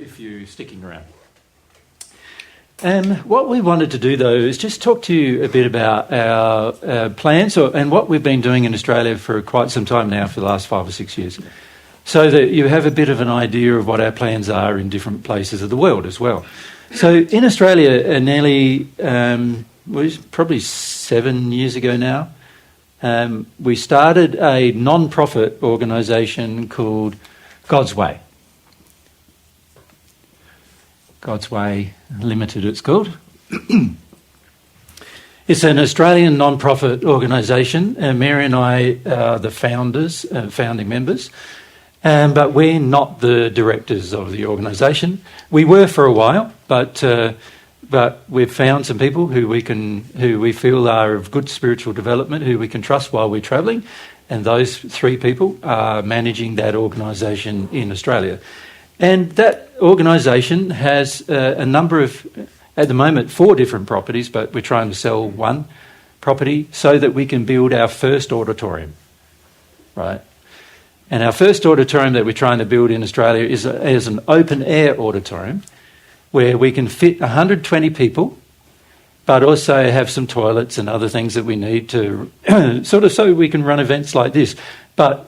if you're sticking around. What we wanted to do, though, is just talk to you a bit about our plans and what we've been doing in Australia for quite some time now, for the last 5 or 6 years, so that you have a bit of an idea of what our plans are in different places of the world as well. So in Australia, probably 7 years ago now, we started a non-profit organisation called God's Way. God's Way Limited, it's called. It's an Australian non-profit organisation. Mary and I are the founding members, but we're not the directors of the organisation. We were for a while, but we've found some people who we feel are of good spiritual development, who we can trust while we're travelling, and those 3 people are managing that organisation in Australia. And that organisation has a number of, at the moment, 4 different properties, but we're trying to sell 1 property so that we can build our first auditorium, right? And our first auditorium that we're trying to build in Australia is an open-air auditorium where we can fit 120 people, but also have some toilets and other things that we need to sort of so we can run events like this, but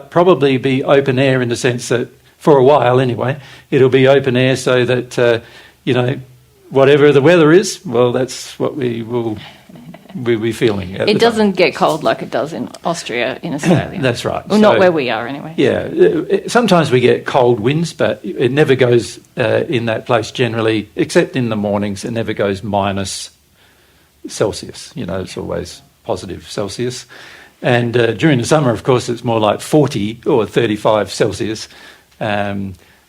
probably be open-air in the sense that, for a while anyway, it'll be open air so that, whatever the weather is, well, that's what we'll be feeling. It doesn't get cold like it does in Austria, in Australia. That's right. Well, not where we are anyway. Yeah. Sometimes we get cold winds, but it never goes in that place generally, except in the mornings, it never goes minus Celsius. It's always positive Celsius. And during the summer, of course, it's more like 40 or 35 Celsius.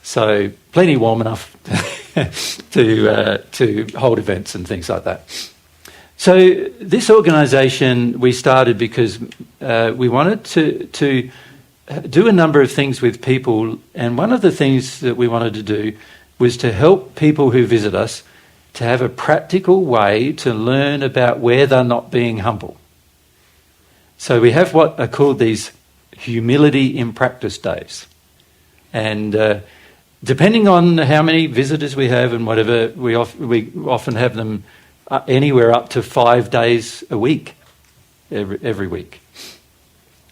So plenty warm enough to hold events and things like that. So this organisation we started because we wanted to do a number of things with people, and one of the things that we wanted to do was to help people who visit us to have a practical way to learn about where they're not being humble. So we have what are called these humility in practice days. And depending on how many visitors we have and whatever, we often have them anywhere up to 5 days a week, every week.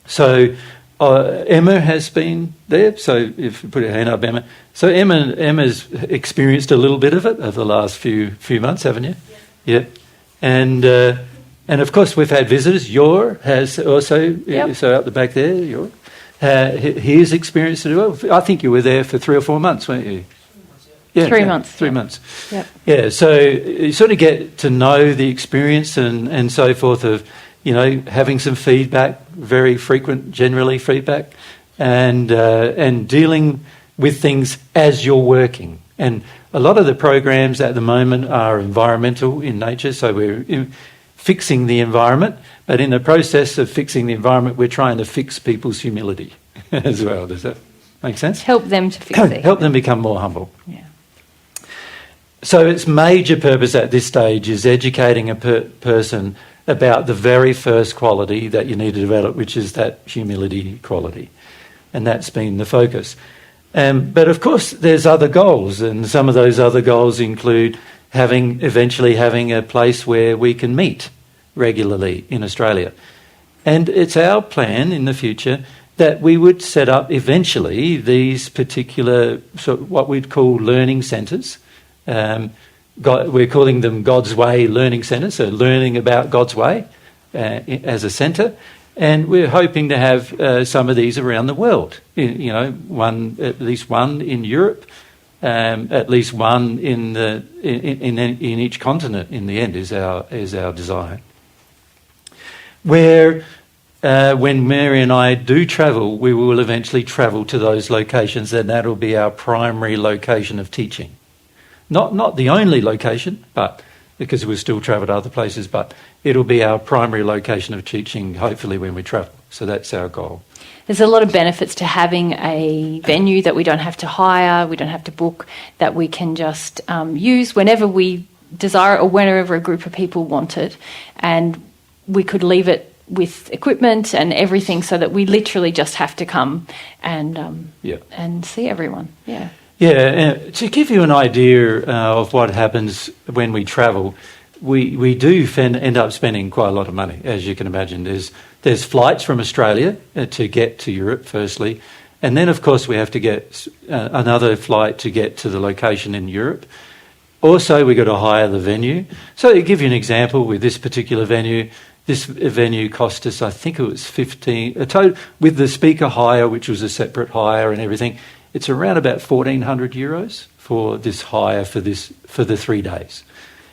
So Emma has been there. So if you put your hand up, Emma. So Emma's experienced a little bit of it over the last few months, haven't you? Yeah. And of course we've had visitors. Yor has also, so out the back there, Yor. He's experienced it well. I think you were there for 3 or 4 months, weren't you? Yeah, 3 months. 3 months. Yep. Yeah, so you sort of get to know the experience and so forth of, having some feedback, very frequent, generally feedback, and dealing with things as you're working. And a lot of the programs at the moment are environmental in nature, so we're fixing the environment, but in the process of fixing the environment, we're trying to fix people's humility as well. Does that make sense? Help them to fix it. Help them become more humble. Yeah. So its major purpose at this stage is educating a person about the very first quality that you need to develop, which is that humility quality. And that's been the focus. But of course, there's other goals, and some of those other goals include eventually having a place where we can meet regularly in Australia. And it's our plan in the future that we would set up eventually these particular, what we'd call learning centres. We're calling them God's Way Learning Centres, so learning about God's Way as a centre. And we're hoping to have some of these around the world. At least one in Europe, at least one in each continent. In the end, is our desire. Where when Mary and I do travel, we will eventually travel to those locations, and that'll be our primary location of teaching. Not the only location, but because we'll still travel to other places, but it'll be our primary location of teaching, hopefully, when we travel. So that's our goal. There's a lot of benefits to having a venue that we don't have to hire, we don't have to book, that we can just use whenever we desire or whenever a group of people want it. And we could leave it with equipment and everything so that we literally just have to come and see everyone. Yeah. Yeah, to give you an idea of what happens when we travel, we do end up spending quite a lot of money, as you can imagine. There's flights from Australia to get to Europe, firstly, and then, of course, we have to get another flight to get to the location in Europe. Also, we've got to hire the venue. So to give you an example, with this particular venue, this venue cost us, I think it was 15, a total, with the speaker hire, which was a separate hire and everything, it's around about €1,400 for this hire for the 3 days.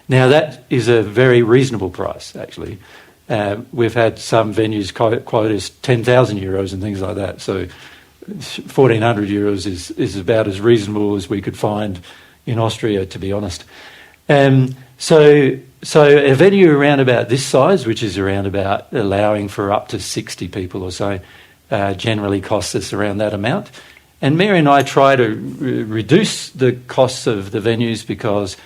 Now, that is a very reasonable price, actually. We've had some venues quote us €10,000 and things like that. So €1,400 is about as reasonable as we could find in Austria, to be honest. So a venue around about this size, which is around about allowing for up to 60 people or so, generally costs us around that amount. And Mary and I try to reduce the costs of the venues, because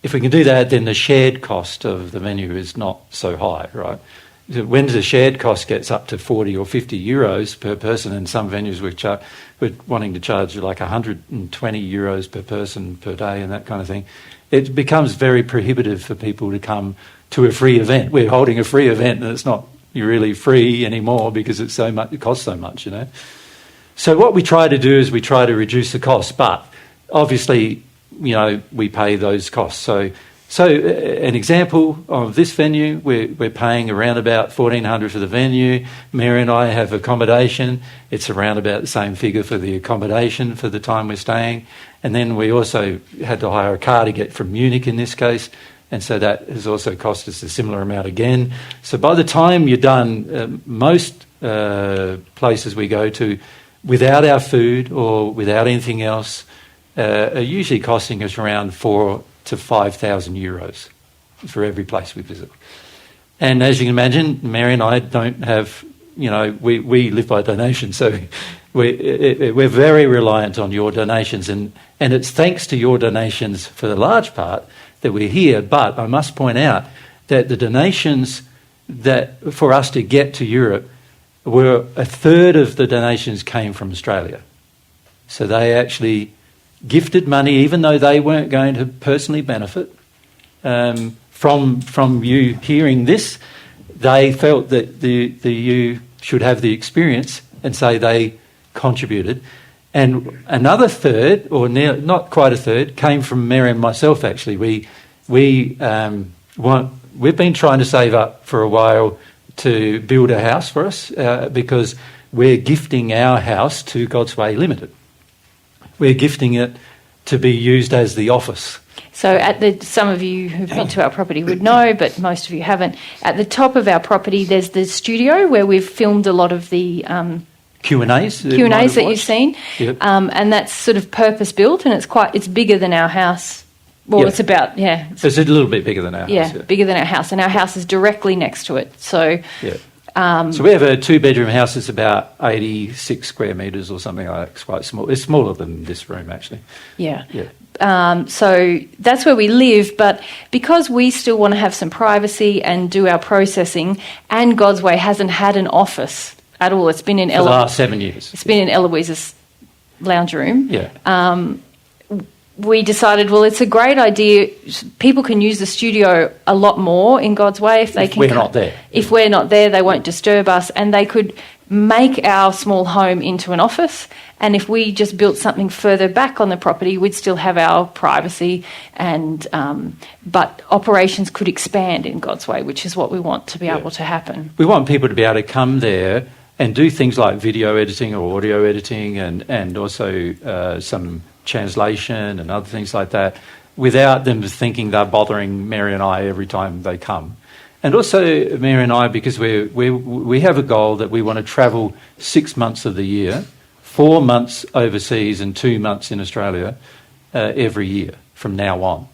if we can do that, then the shared cost of the venue is not so high, right? When the shared cost gets up to 40 or 50 euros per person, and some venues we're wanting to charge like 120 euros per person per day and that kind of thing, it becomes very prohibitive for people to come to a free event. We're holding a free event and it's not really free anymore because it's so much, it costs so much, you know. So what we try to do is we try to reduce the costs, but obviously, you know, we pay those costs. So an example of this venue, we're paying around about $1,400 for the venue. Mary and I have accommodation. It's around about the same figure for the accommodation for the time we're staying. And then we also had to hire a car to get from Munich in this case. And so that has also cost us a similar amount again. So by the time you're done, most places we go to, without our food or without anything else, are usually costing us around 4,000 to 5,000 euros for every place we visit. And as you can imagine, Mary and I don't have, you know, we live by donations, so we're very reliant on your donations, and it's thanks to your donations for the large part that we're here. But I must point out that the donations that for us to get to Europe, were a third of the donations came from Australia. So they actually gifted money, even though they weren't going to personally benefit from you hearing this. They felt that you should have the experience, and so they contributed. And another third, or not quite a third, came from Mary and myself. Actually, we've been trying to save up for a while to build a house for us, because we're gifting our house to God's Way Limited. We're gifting it to be used as the office. So some of you who've been to our property would know, but most of you haven't. At the top of our property, there's the studio where we've filmed a lot of the Q&As that you've seen. Yep. And that's sort of purpose-built, and it's bigger than our house. Well, Yep. it's about, It's a little bit bigger than our house. Yeah, bigger than our house, and our house is directly next to it. So, so we have a 2-bedroom house that's about 86 square metres or something like that. It's quite small. It's smaller than this room, actually. Yeah. Yeah. So that's where we live, but because we still want to have some privacy and do our processing, and God's Way hasn't had an office at all. It's been in For the last 7 years. It's been in Eloise's lounge room. Yeah. We decided, well, it's a great idea. People can use the studio a lot more in God's Way if they can. We're not there. If we're not there, they won't disturb us, and they could make our small home into an office. And if we just built something further back on the property, we'd still have our privacy, and but operations could expand in God's Way, which is what we want to be able to happen. We want people to be able to come there and do things like video editing or audio editing, and also some translation and other things like that, without them thinking they're bothering Mary and I every time they come. And also Mary and I, because we have a goal that we want to travel 6 months of the year, 4 months overseas and 2 months in Australia every year from now on.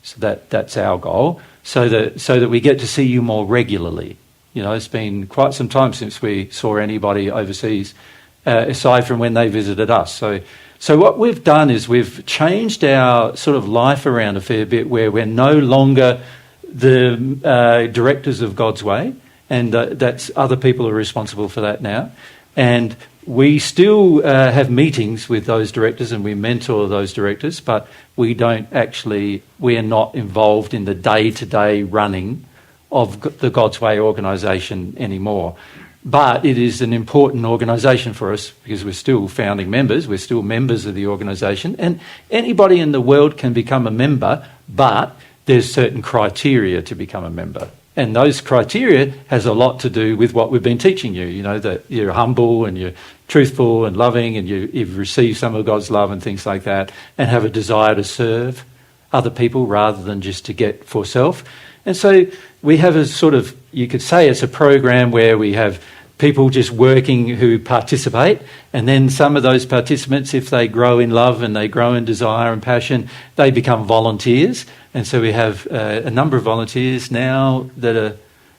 So that's our goal, so that we get to see you more regularly. You know, it's been quite some time since we saw anybody overseas, aside from when they visited us. So what we've done is we've changed our sort of life around a fair bit, where we're no longer the directors of God's Way, and that's other people are responsible for that now. And we still have meetings with those directors and we mentor those directors, but we're not involved in the day-to-day running of the God's Way organisation anymore. But it is an important organisation for us because we're still founding members, we're still members of the organisation, and anybody in the world can become a member, but there's certain criteria to become a member. And those criteria has a lot to do with what we've been teaching you, you know, that you're humble and you're truthful and loving and you've received some of God's love and things like that, and have a desire to serve other people rather than just to get for self. And so we have a sort of, you could say it's a program where we have people just working who participate, and then some of those participants, if they grow in love and they grow in desire and passion, they become volunteers. And so we have a number of volunteers now that are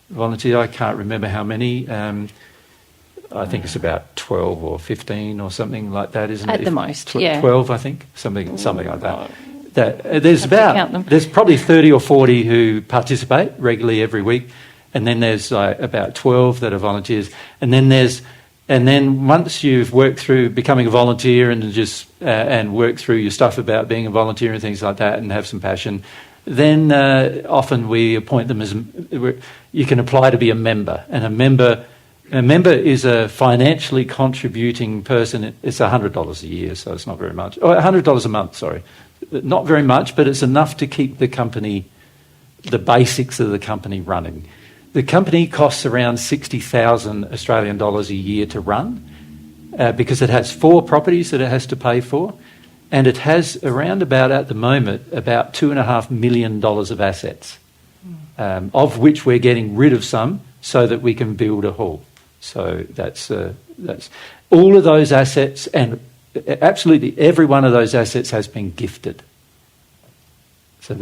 volunteer. I can't remember how many. I think it's about 12 or 15 or something like that, isn't it? At the most, yeah. 12, I think, something like that. There's probably 30 or 40 who participate regularly every week, and then there's about 12 that are volunteers, and then once you've worked through becoming a volunteer and work through your stuff about being a volunteer and things like that, and have some passion, then often we appoint them as you can apply to be a member, and a member is a financially contributing person. It's $100 a year, so it's not very much. Or $100 a month, sorry. Not very much, but it's enough to keep the company, the basics of the company running. The company costs around 60,000 Australian dollars a year to run because it has 4 properties that it has to pay for, and it has around about, at the moment, about $2.5 million of assets, of which we're getting rid of some so that we can build a hall. So that's all of those assets, and absolutely every one of those assets has been gifted. So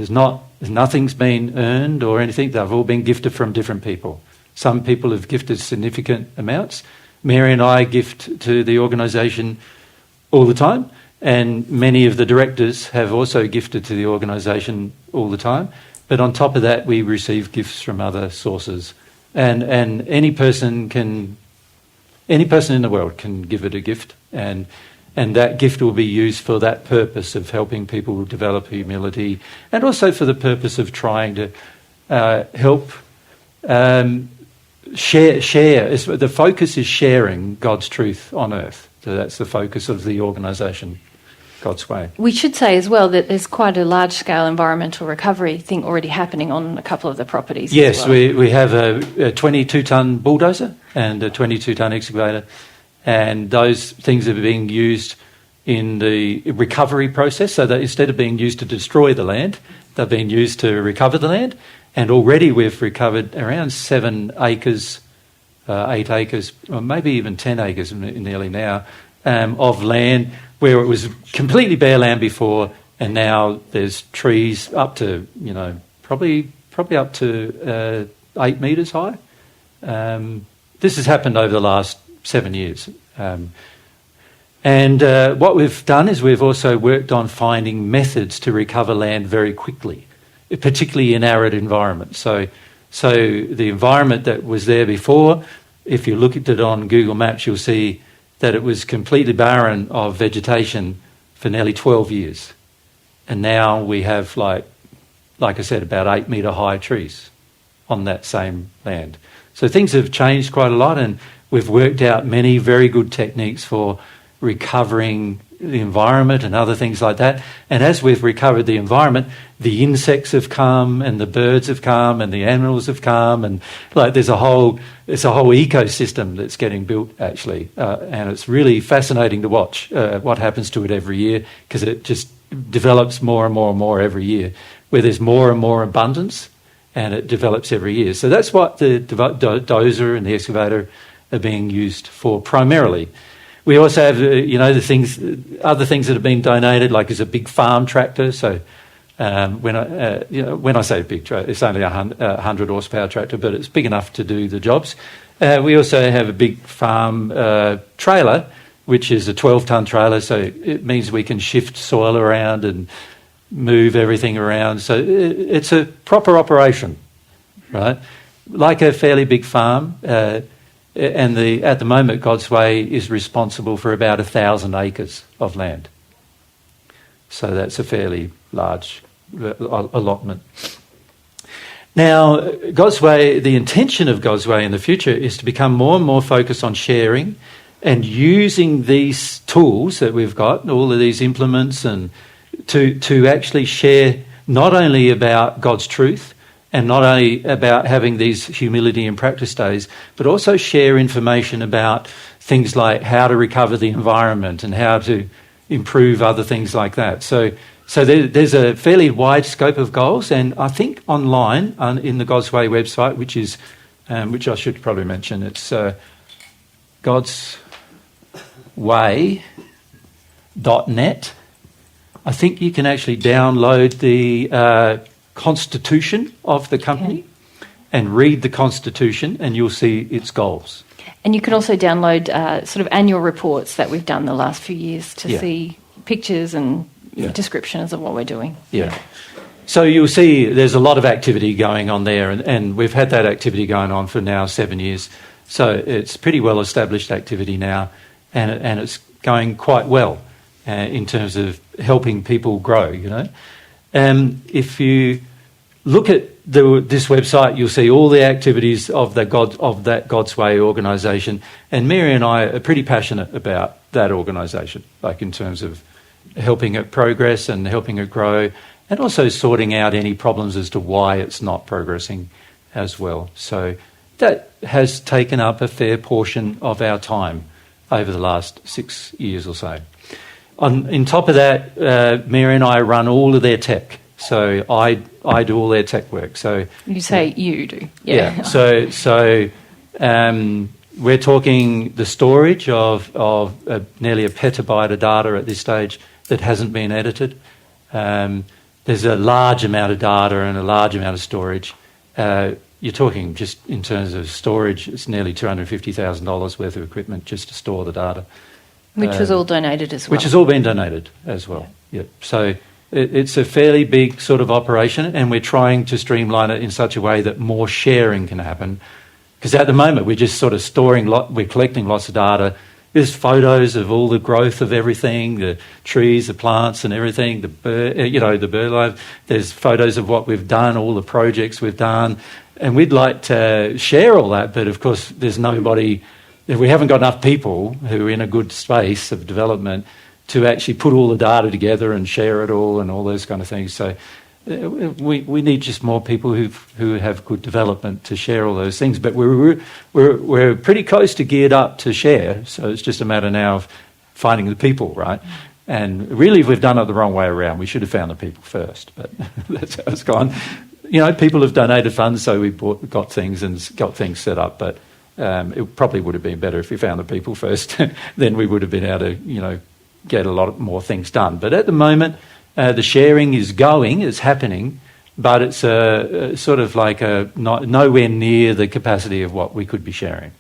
nothing's been earned or anything. They've all been gifted from different people. Some people have gifted significant amounts. Mary and I gift to the organisation all the time, and many of the directors have also gifted to the organisation all the time. But on top of that, we receive gifts from other sources. And any person in the world can give it a gift, and that gift will be used for that purpose of helping people develop humility, and also for the purpose of trying to help share. The focus is sharing God's truth on earth. So that's the focus of the organisation, God's Way. We should say as well that there's quite a large-scale environmental recovery thing already happening on a couple of the properties. Yes, as well. we have a 22-tonne bulldozer and a 22-tonne excavator, and those things are being used in the recovery process, so that instead of being used to destroy the land, they're being used to recover the land. And already we've recovered around 7 acres, 8 acres, or maybe even 10 acres nearly now, of land where it was completely bare land before, and now there's trees up to, probably up to 8 metres high. This has happened over the last 7 years. And what we've done is we've also worked on finding methods to recover land very quickly, particularly in arid environments. So the environment that was there before, if you look at it on Google Maps, you'll see that it was completely barren of vegetation for nearly 12 years. And now we have, like I said, about 8 metre high trees on that same land. So things have changed quite a lot, and we've worked out many very good techniques for recovering the environment and other things like that. And as we've recovered the environment, the insects have come, and the birds have come, and the animals have come, and there's a whole ecosystem that's getting built actually, and it's really fascinating to watch what happens to it every year, because it just develops more and more and more every year, where there's more and more abundance, and it develops every year. So that's what the dozer and the excavator are being used for primarily. We also have, other things that have been donated, like there's a big farm tractor. So when I say big tractor, it's only a 100 horsepower tractor, but it's big enough to do the jobs. We also have a big farm trailer, which is a 12-tonne trailer. So it means we can shift soil around and move everything around. So it's a proper operation, right? Like a fairly big farm. And at the moment, God's Way is responsible for about 1,000 acres of land. So that's a fairly large allotment. Now, God's Way, the intention of God's Way in the future is to become more and more focused on sharing and using these tools that we've got, all of these implements, and to actually share not only about God's truth and not only about having these humility and practice days, but also share information about things like how to recover the environment and how to improve other things like that. So there's a fairly wide scope of goals, and I think online in the God's Way website, which I should probably mention, it's godsway.net. I think you can actually download the constitution of the company and read the constitution, and you'll see its goals. And you can also download sort of annual reports that we've done the last few years to see pictures and descriptions of what we're doing. Yeah. So you'll see there's a lot of activity going on there, and we've had that activity going on for now 7 years. So it's pretty well established activity now, and it's going quite well in terms of helping people grow, you know. If you look at this website, you'll see all the activities of that God's Way organisation, and Mary and I are pretty passionate about that organisation, like in terms of helping it progress and helping it grow, and also sorting out any problems as to why it's not progressing as well. So that has taken up a fair portion of our time over the last 6 years or so. On top of that, Mary and I run all of their tech. So I do all their tech work. So you say you do, yeah. So we're talking the storage of nearly a petabyte of data at this stage that hasn't been edited. There's a large amount of data and a large amount of storage. You're talking just in terms of storage, it's nearly $250,000 worth of equipment just to store the data. Which was all donated as well. Which has all been donated as well. Yeah. So it's a fairly big sort of operation, and we're trying to streamline it in such a way that more sharing can happen. Because at the moment we're just sort of we're collecting lots of data. There's photos of all the growth of everything, the trees, the plants and everything, the bird life. There's photos of what we've done, all the projects we've done. And we'd like to share all that, but of course there's nobody... We haven't got enough people who are in a good space of development to actually put all the data together and share it all and all those kind of things. So we need just more people who have good development to share all those things. But we're pretty close to geared up to share. So it's just a matter now of finding the people, right? And really, if we've done it the wrong way around, we should have found the people first. But that's how it's gone. You know, people have donated funds, so we got things set up, but. It probably would have been better if we found the people first. Then we would have been able to, get a lot more things done. But at the moment, the sharing is going, it's happening, but it's sort of like nowhere near the capacity of what we could be sharing.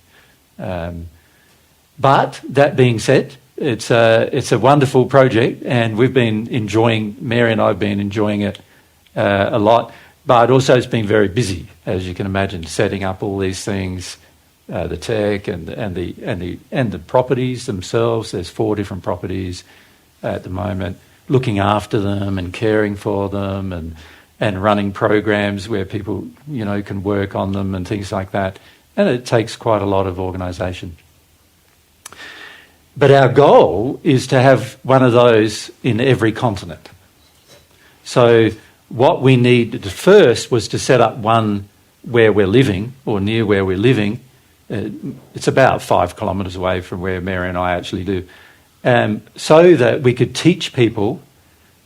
But that being said, it's a wonderful project, and Mary and I have been enjoying it a lot. But also, it's been very busy, as you can imagine, setting up all these things. The tech and the properties themselves. There's 4 different properties at the moment. Looking after them and caring for them and running programs where people can work on them and things like that. And it takes quite a lot of organisation. But our goal is to have one of those in every continent. So what we needed first was to set up one where we're living or near where we're living. It's about 5 kilometres away from where Mary and I actually do, so that we could teach people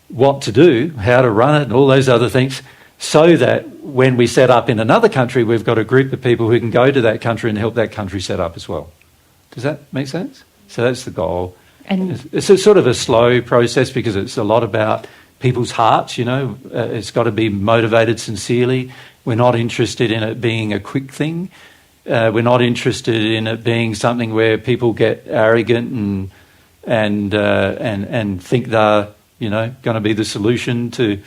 what to do, how to run it and all those other things, so that when we set up in another country, we've got a group of people who can go to that country and help that country set up as well. Does that make sense? So that's the goal. And it's a sort of a slow process because it's a lot about people's hearts, it's got to be motivated sincerely. We're not interested in it being a quick thing. We're not interested in it being something where people get arrogant and think they're going to be the solution to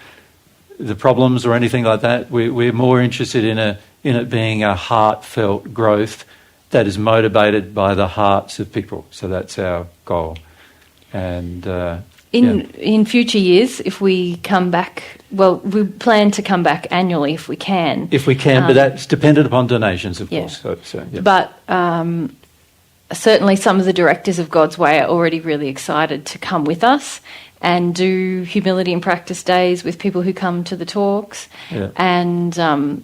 the problems or anything like that. We're more interested in it being a heartfelt growth that is motivated by the hearts of people. So that's our goal. And in future years, if we come back, well, we plan to come back annually if we can. If we can, but that's dependent upon donations, of course. So, yeah. But certainly some of the directors of God's Way are already really excited to come with us and do humility and practice days with people who come to the talks, and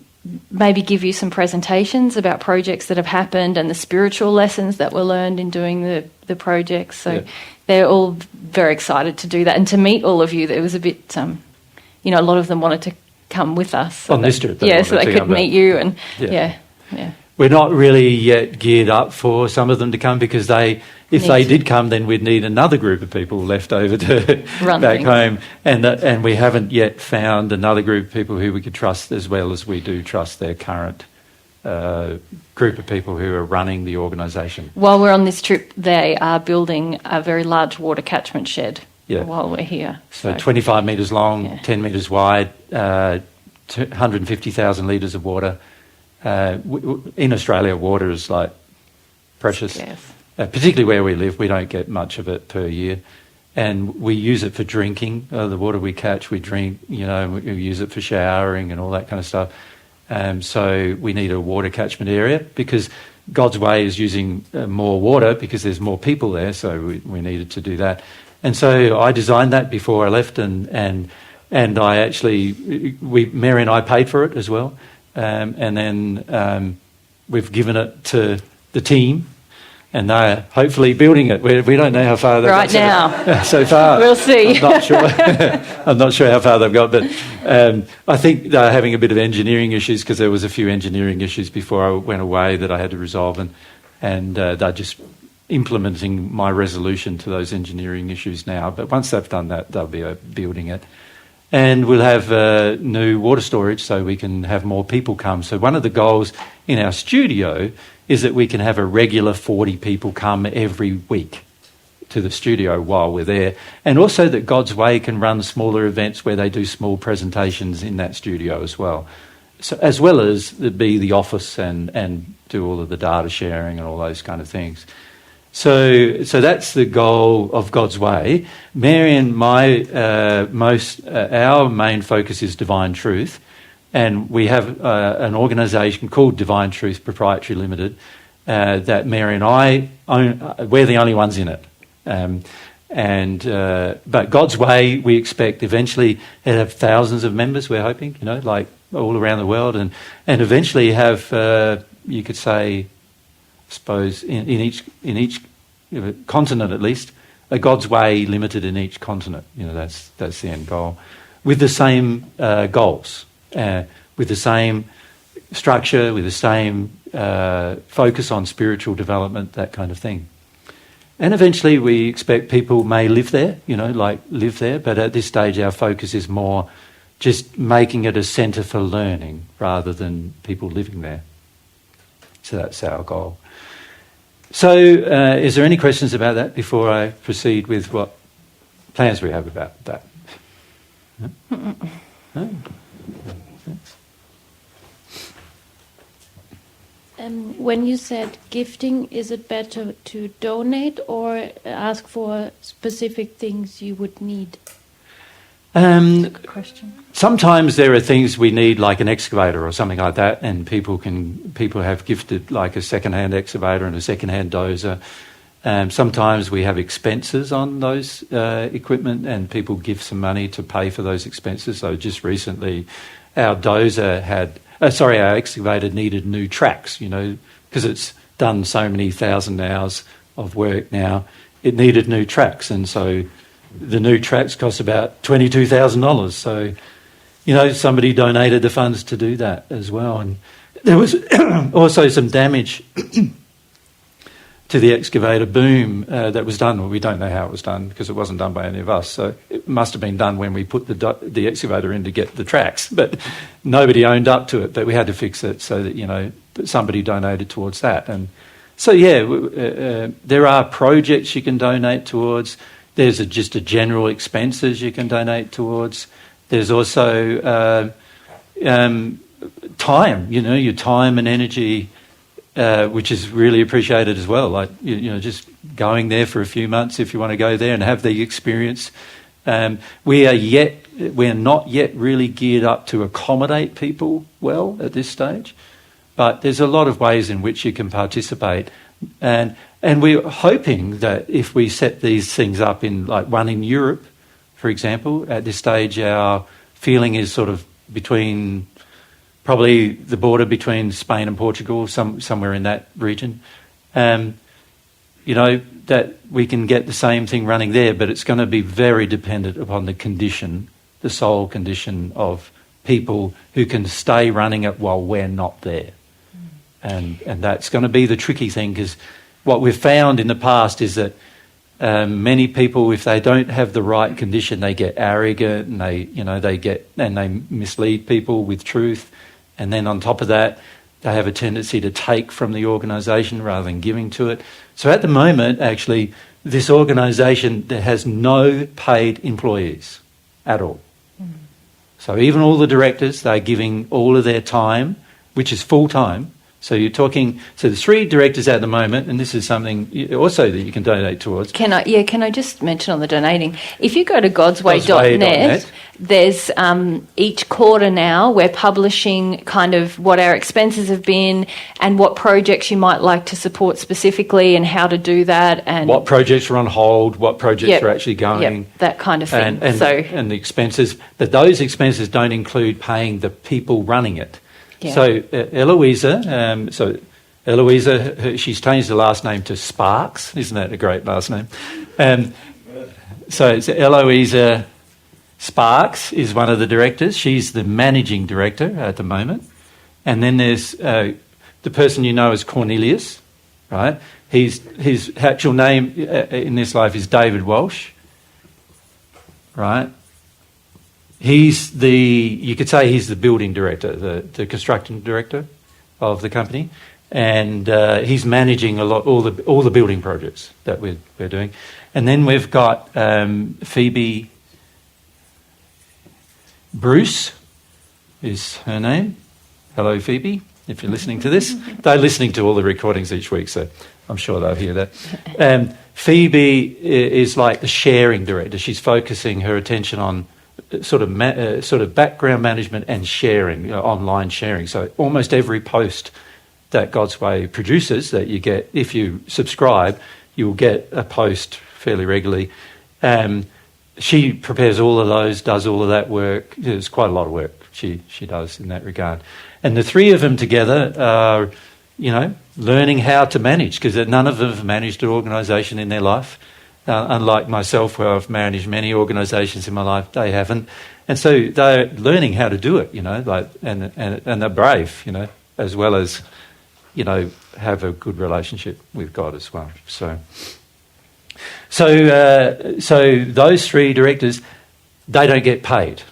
maybe give you some presentations about projects that have happened and the spiritual lessons that were learned in doing the projects. So they're all very excited to do that and to meet all of you. It was a bit, a lot of them wanted to come with us. So on this trip. So they could meet you and We're not really yet geared up for some of them to come because if they did come, then we'd need another group of people left over to run back things. home, and we haven't yet found another group of people who we could trust as well as we do trust their current group of people who are running the organisation. While we're on this trip, they are building a very large water catchment shed while we're here. So 25 metres long, 10 metres wide, 150,000 litres of water. In Australia, water is like precious. Yes. Particularly where we live, we don't get much of it per year. And we use it for drinking. The water we catch, we drink, we use it for showering and all that kind of stuff. So we need a water catchment area because God's Way is using more water because there's more people there, so we needed to do that. And so I designed that before I left, and I actually, Mary and I paid for it as well. And then we've given it to the team, and they're hopefully building it. We don't know how far they've got now. So far. We'll see. I'm not sure. I'm not sure how far they've got, but I think they're having a bit of engineering issues because there was a few engineering issues before I went away that I had to resolve, and they're just implementing my resolution to those engineering issues now. But once they've done that, they'll be building it. And we'll have new water storage so we can have more people come. So one of the goals in our studio is that we can have a regular 40 people come every week to the studio while we're there. And also that God's Way can run smaller events where they do small presentations in that studio as well. So as well as be the office and do all of the data sharing and all those kind of things. So that's the goal of God's Way. Mary and our main focus is divine truth, and we have an organisation called Divine Truth Proprietary Limited that Mary and I own. We're the only ones in it, but God's Way we expect eventually to have thousands of members. We're hoping, like all around the world, and eventually have you could say. Suppose in each continent at least, a God's Way limited in each continent. That's the end goal, with the same goals, with the same structure, with the same focus on spiritual development, that kind of thing. And eventually, we expect people may live there, live there. But at this stage, our focus is more just making it a centre for learning rather than people living there. So that's our goal. So is there any questions about that before I proceed with what plans we have about that? No? No? When you said gifting, is it better to donate or ask for specific things you would need? Good question. Sometimes there are things we need, like an excavator or something like that, and people have gifted like a second-hand excavator and a second-hand dozer. Sometimes we have expenses on those equipment, and people give some money to pay for those expenses. So just recently, our excavator needed new tracks, because it's done so many thousand hours of work now. It needed new tracks, and so the new tracks cost about $22,000. So, somebody donated the funds to do that as well. And there was also some damage to the excavator boom that was done. Well, we don't know how it was done because it wasn't done by any of us. So it must have been done when we put the excavator in to get the tracks. But nobody owned up to it. But we had to fix it so that, somebody donated towards that. And so, there are projects you can donate towards. There's just a general expenses you can donate towards. There's also time, your time and energy which is really appreciated as well. Like, just going there for a few months if you want to go there and have the experience. We're not yet really geared up to accommodate people well at this stage, but there's a lot of ways in which you can participate. And we're hoping that if we set these things up in, like one in Europe, for example, at this stage our feeling is sort of between probably the border between Spain and Portugal, somewhere in that region, that we can get the same thing running there, but it's going to be very dependent upon the sole condition of people who can stay running it while we're not there. And that's going to be the tricky thing, because what we've found in the past is that many people, if they don't have the right condition, they get arrogant and they mislead people with truth. And then on top of that, they have a tendency to take from the organisation rather than giving to it. So at the moment, actually, this organisation has no paid employees at all. So even all the directors, they're giving all of their time, which is full time. So there's 3 directors at the moment, and this is something also that you can donate towards. Can I just mention on the donating, if you go to godsway.net, there's each quarter now we're publishing kind of what our expenses have been and what projects you might like to support specifically and how to do that. And what projects are on hold, what projects are actually going. That kind of thing. And the expenses, but those expenses don't include paying the people running it. Yeah. So Eloisa, she's changed the last name to Sparks. Isn't that a great last name? So it's Eloisa Sparks is one of the directors. She's the managing director at the moment. And then there's the person you know as Cornelius, right? His actual name in this life is David Walsh, right? You could say he's the building director, the construction director of the company, and he's managing all the building projects that we're doing. And then we've got Phoebe Bruce is her name. Hello, Phoebe, if you're listening to this. They're listening to all the recordings each week, so I'm sure they'll hear that. Phoebe is like the sharing director. She's focusing her attention on sort of background management and sharing, online sharing. So almost every post that God's Way produces that you get, if you subscribe, you'll get a post fairly regularly. She prepares all of those, does all of that work. There's quite a lot of work she does in that regard. And the 3 of them together are, learning how to manage, because none of them have managed an organisation in their life. Unlike myself, where I've managed many organisations in my life, they haven't. And so they're learning how to do it, and they're brave, as well as, have a good relationship with God as well. So those 3 directors, they don't get paid.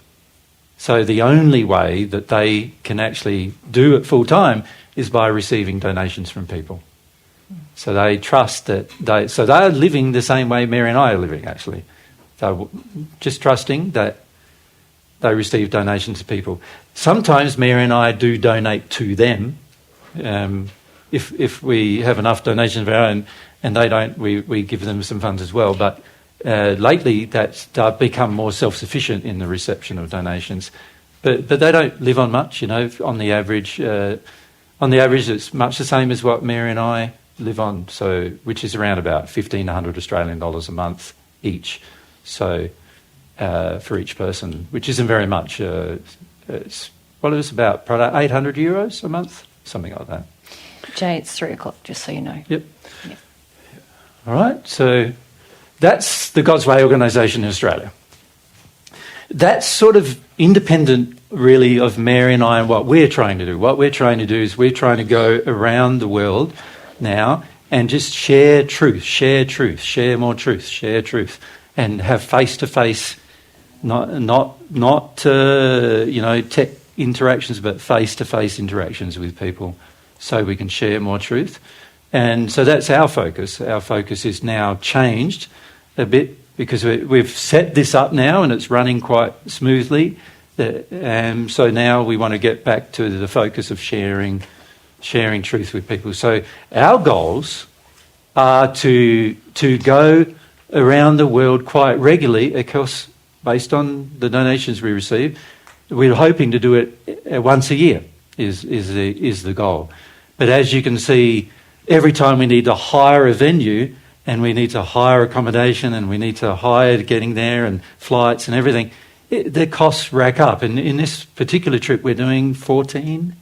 So the only way that they can actually do it full time is by receiving donations from people. So they trust that they're living the same way Mary and I are living, actually. They're just trusting that they receive donations to people. Sometimes Mary and I do donate to them. If we have enough donations of our own and they don't, we give them some funds as well. But lately they've become more self-sufficient in the reception of donations. But they don't live on much, on the average. On the average, it's much the same as what Mary and I live on, which is around about 1,500 Australian dollars a month each. So for each person, which isn't very much. It's about 800 euros a month, something like that. Jay, it's 3:00, just so you know. Yep. All right, so that's the God's Way organisation in Australia. That's sort of independent, really, of Mary and I and what we're trying to do. What we're trying to do is we're trying to go around the world now and just share truth, share more truth, share truth, and have face-to-face, not tech interactions, but face-to-face interactions with people so we can share more truth. And so that's our focus. Our focus is now changed a bit because we've set this up now and it's running quite smoothly. So now we want to get back to the focus of sharing sharing truth with people. So our goals are to go around the world quite regularly, of course, based on the donations we receive. We're hoping to do it once a year is the goal. But as you can see, every time we need to hire a venue and we need to hire accommodation and we need to hire getting there and flights and everything, the costs rack up. And in this particular trip, we're doing 14,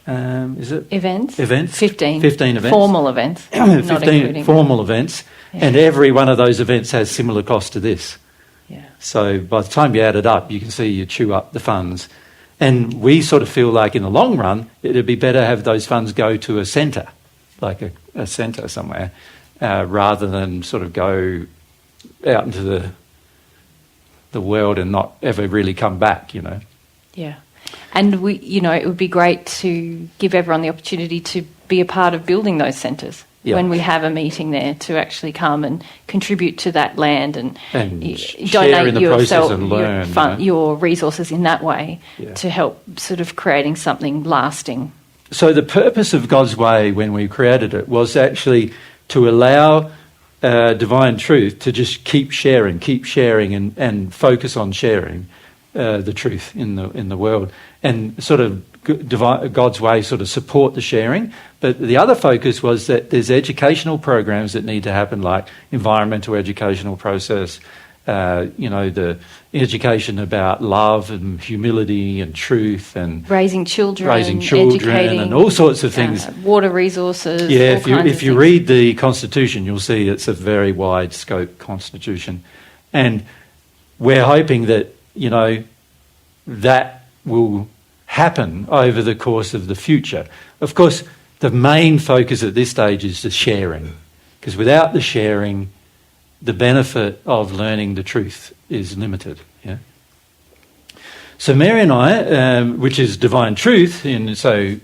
is it? Events? 15 events. Formal events. 15 formal events. Yeah. And every one of those events has similar cost to this. Yeah. So by the time you add it up, you can see you chew up the funds. And we sort of feel like in the long run, it'd be better to have those funds go to a centre, like a centre somewhere, rather than sort of go out into the world and not ever really come back, you know. Yeah. And it would be great to give everyone the opportunity to be a part of building those centres. Yeah. When we have a meeting there, to actually come and contribute to that land and share donate in the process and learn, your resources in that way, yeah, to help sort of creating something lasting. So the purpose of God's Way when we created it was actually to allow divine truth to just keep sharing and focus on sharing the truth in the world, and sort of God's Way sort of support the sharing. But the other focus was that there's educational programs that need to happen, like environmental educational process, the education about love and humility and truth and raising children educating, and all sorts of things. Water resources. Yeah, if you read the Constitution, you'll see it's a very wide scope Constitution, and we're hoping that that will happen over the course of the future. Of course, the main focus at this stage is the sharing, because without the sharing, the benefit of learning the truth is limited. Yeah. So Mary and I, which is Divine Truth, and so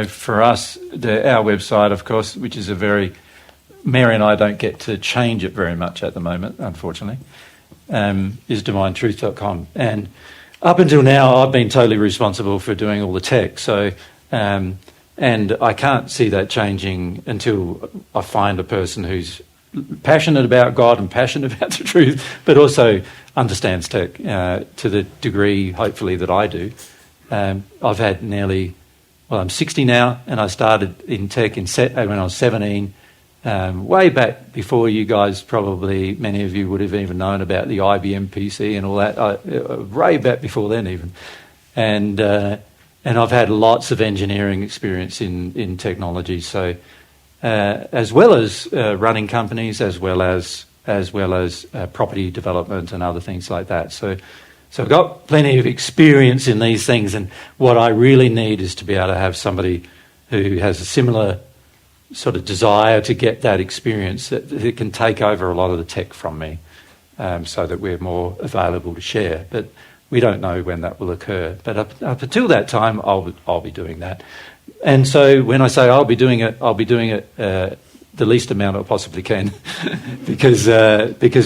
for us, our website, of course, which is Mary and I don't get to change it very much at the moment, unfortunately, is divinetruth.com. And up until now, I've been totally responsible for doing all the tech. So, and I can't see that changing until I find a person who's passionate about God and passionate about the truth, but also understands tech to the degree, hopefully, that I do. I've had I'm 60 now, and I started in tech when I was 17, way back before you guys probably, many of you would have even known about the IBM PC and all that, way back before then even. And I've had lots of engineering experience in technology, so as well as running companies, as well as property development and other things like that. So I've got plenty of experience in these things, and what I really need is to be able to have somebody who has a similar sort of desire to get that experience that can take over a lot of the tech from me, so that we're more available to share. But we don't know when that will occur. But up until that time, I'll be doing that. And so when I say I'll be doing it the least amount I possibly can, because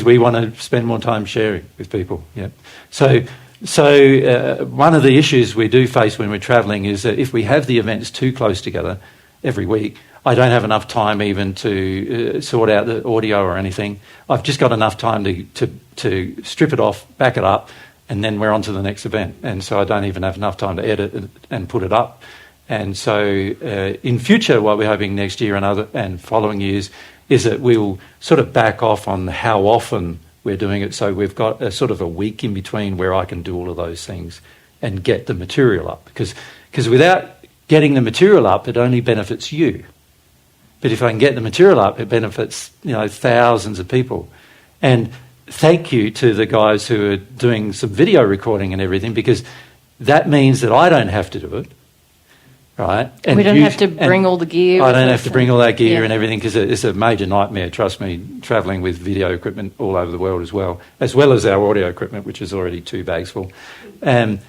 we want to spend more time sharing with people. Yeah. So one of the issues we do face when we're travelling is that if we have the events too close together every week, I don't have enough time even to sort out the audio or anything. I've just got enough time to strip it off, back it up, and then we're on to the next event. And so I don't even have enough time to edit and put it up. And so in future, what we're hoping next year and following years is that we'll sort of back off on how often we're doing it. So we've got a sort of a week in between where I can do all of those things and get the material up. Because without getting the material up, it only benefits you. But if I can get the material up, it benefits thousands of people. And thank you to the guys who are doing some video recording and everything, because that means that I don't have to do it, right? And we don't have to bring all the gear. I don't have to bring all that gear and everything, because it's a major nightmare, trust me, travelling with video equipment all over the world as well as our audio equipment, which is already 2 bags full. And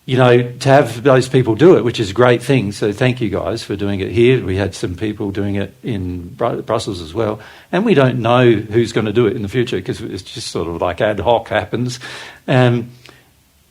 to have those people do it, which is a great thing. So thank you guys for doing it here. We had some people doing it in Brussels as well. And we don't know who's going to do it in the future, because it's just sort of like ad hoc happens.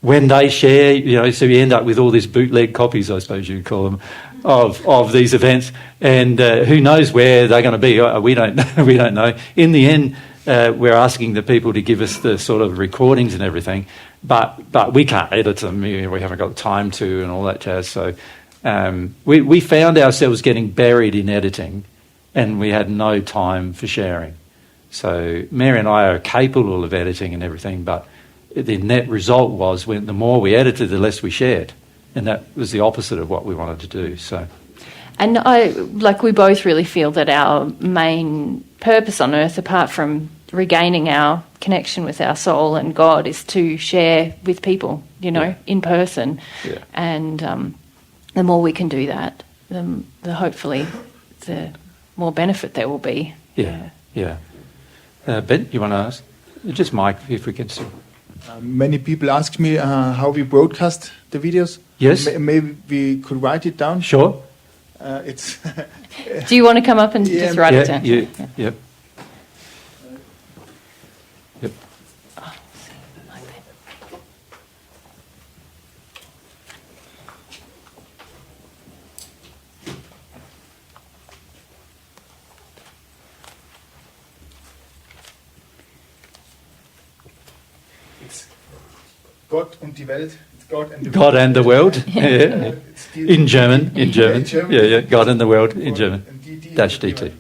when they share, so you end up with all these bootleg copies, I suppose you'd call them, of these events, and who knows where they're going to be? We don't know. In the end, we're asking the people to give us the sort of recordings and everything, but we can't edit them. We haven't got time to, and all that jazz. So we found ourselves getting buried in editing, and we had no time for sharing. So Mary and I are capable of editing and everything, but the net result was the more we edited, the less we shared. And that was the opposite of what we wanted to do. So, and we both really feel that our main purpose on earth, apart from regaining our connection with our soul and God, is to share with people, in person. Yeah. And the more we can do that, the hopefully the more benefit there will be. Yeah. Ben, you want to ask? Just Mike, if we can see. Many people ask me how we broadcast the videos. Yes. Maybe we could write it down. Sure. It's. Do you want to come up and just write it down? Yep. Yep. Gott und die Welt. It's God and the world. Yeah. In German. Yeah. God and the world in German. Dash DT.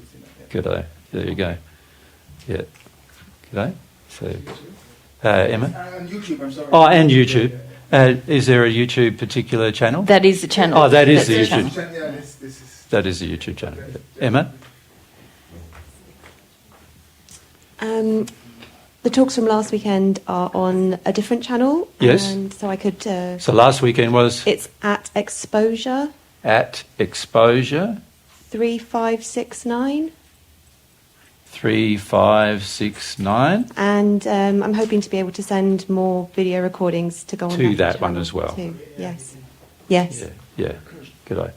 Good day. There you go. Yeah. Good day. So, Emma. On YouTube, I'm sorry. Oh, and YouTube. Is there a YouTube particular channel? That is the channel. Oh, that is That's the YouTube. channel. Yeah, this is. That is the YouTube channel. Yeah. Emma. The talks from last weekend are on a different channel. Yes. And so I could... So last weekend was? It's at Exposure. At Exposure. 3569. 3569. And I'm hoping to be able to send more video recordings to go on To that channel one as well. too. Yes. Yes. Yeah. Good day.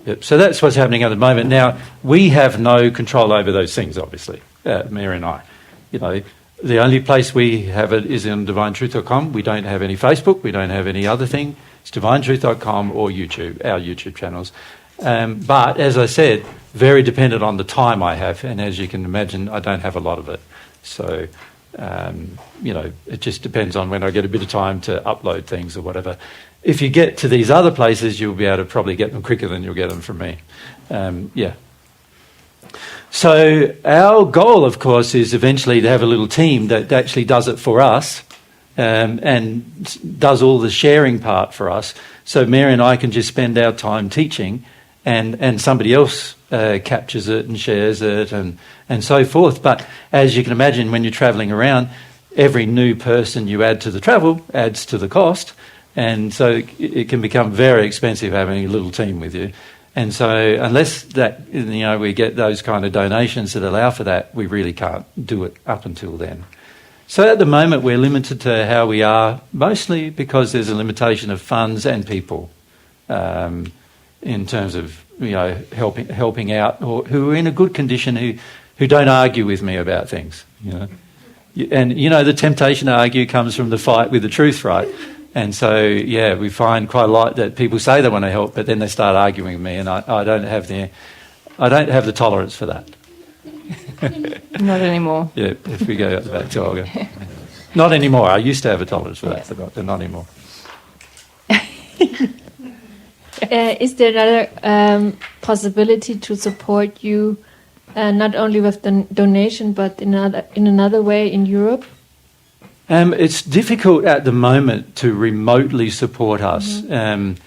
Yep. So that's what's happening at the moment. Now, we have no control over those things, obviously, Mary and I. The only place we have it is on divinetruth.com. We don't have any Facebook. We don't have any other thing. It's divinetruth.com or YouTube, our YouTube channels. But as I said, very dependent on the time I have. And as you can imagine, I don't have a lot of it. So, it just depends on when I get a bit of time to upload things or whatever. If you get to these other places, you'll be able to probably get them quicker than you'll get them from me. So our goal, of course, is eventually to have a little team that actually does it for us and does all the sharing part for us. So Mary and I can just spend our time teaching and somebody else captures it and shares it and so forth. But as you can imagine, when you're travelling around, every new person you add to the travel adds to the cost. And so it can become very expensive having a little team with you. And so unless we get those kind of donations that allow for that, we really can't do it up until then. So at the moment, we're limited to how we are, mostly because there's a limitation of funds and people in terms of helping out, or who are in a good condition, who don't argue with me about things. And the temptation to argue comes from the fight with the truth, right? And so, we find quite a lot that people say they want to help, but then they start arguing with me, and I don't have the tolerance for that. Not anymore. Yeah, if we go out the back to Olga. Not anymore. I used to have a tolerance for that, but not anymore. Is there another possibility to support you, not only with the donation, but in another way in Europe? It's difficult at the moment to remotely support us. Mm-hmm.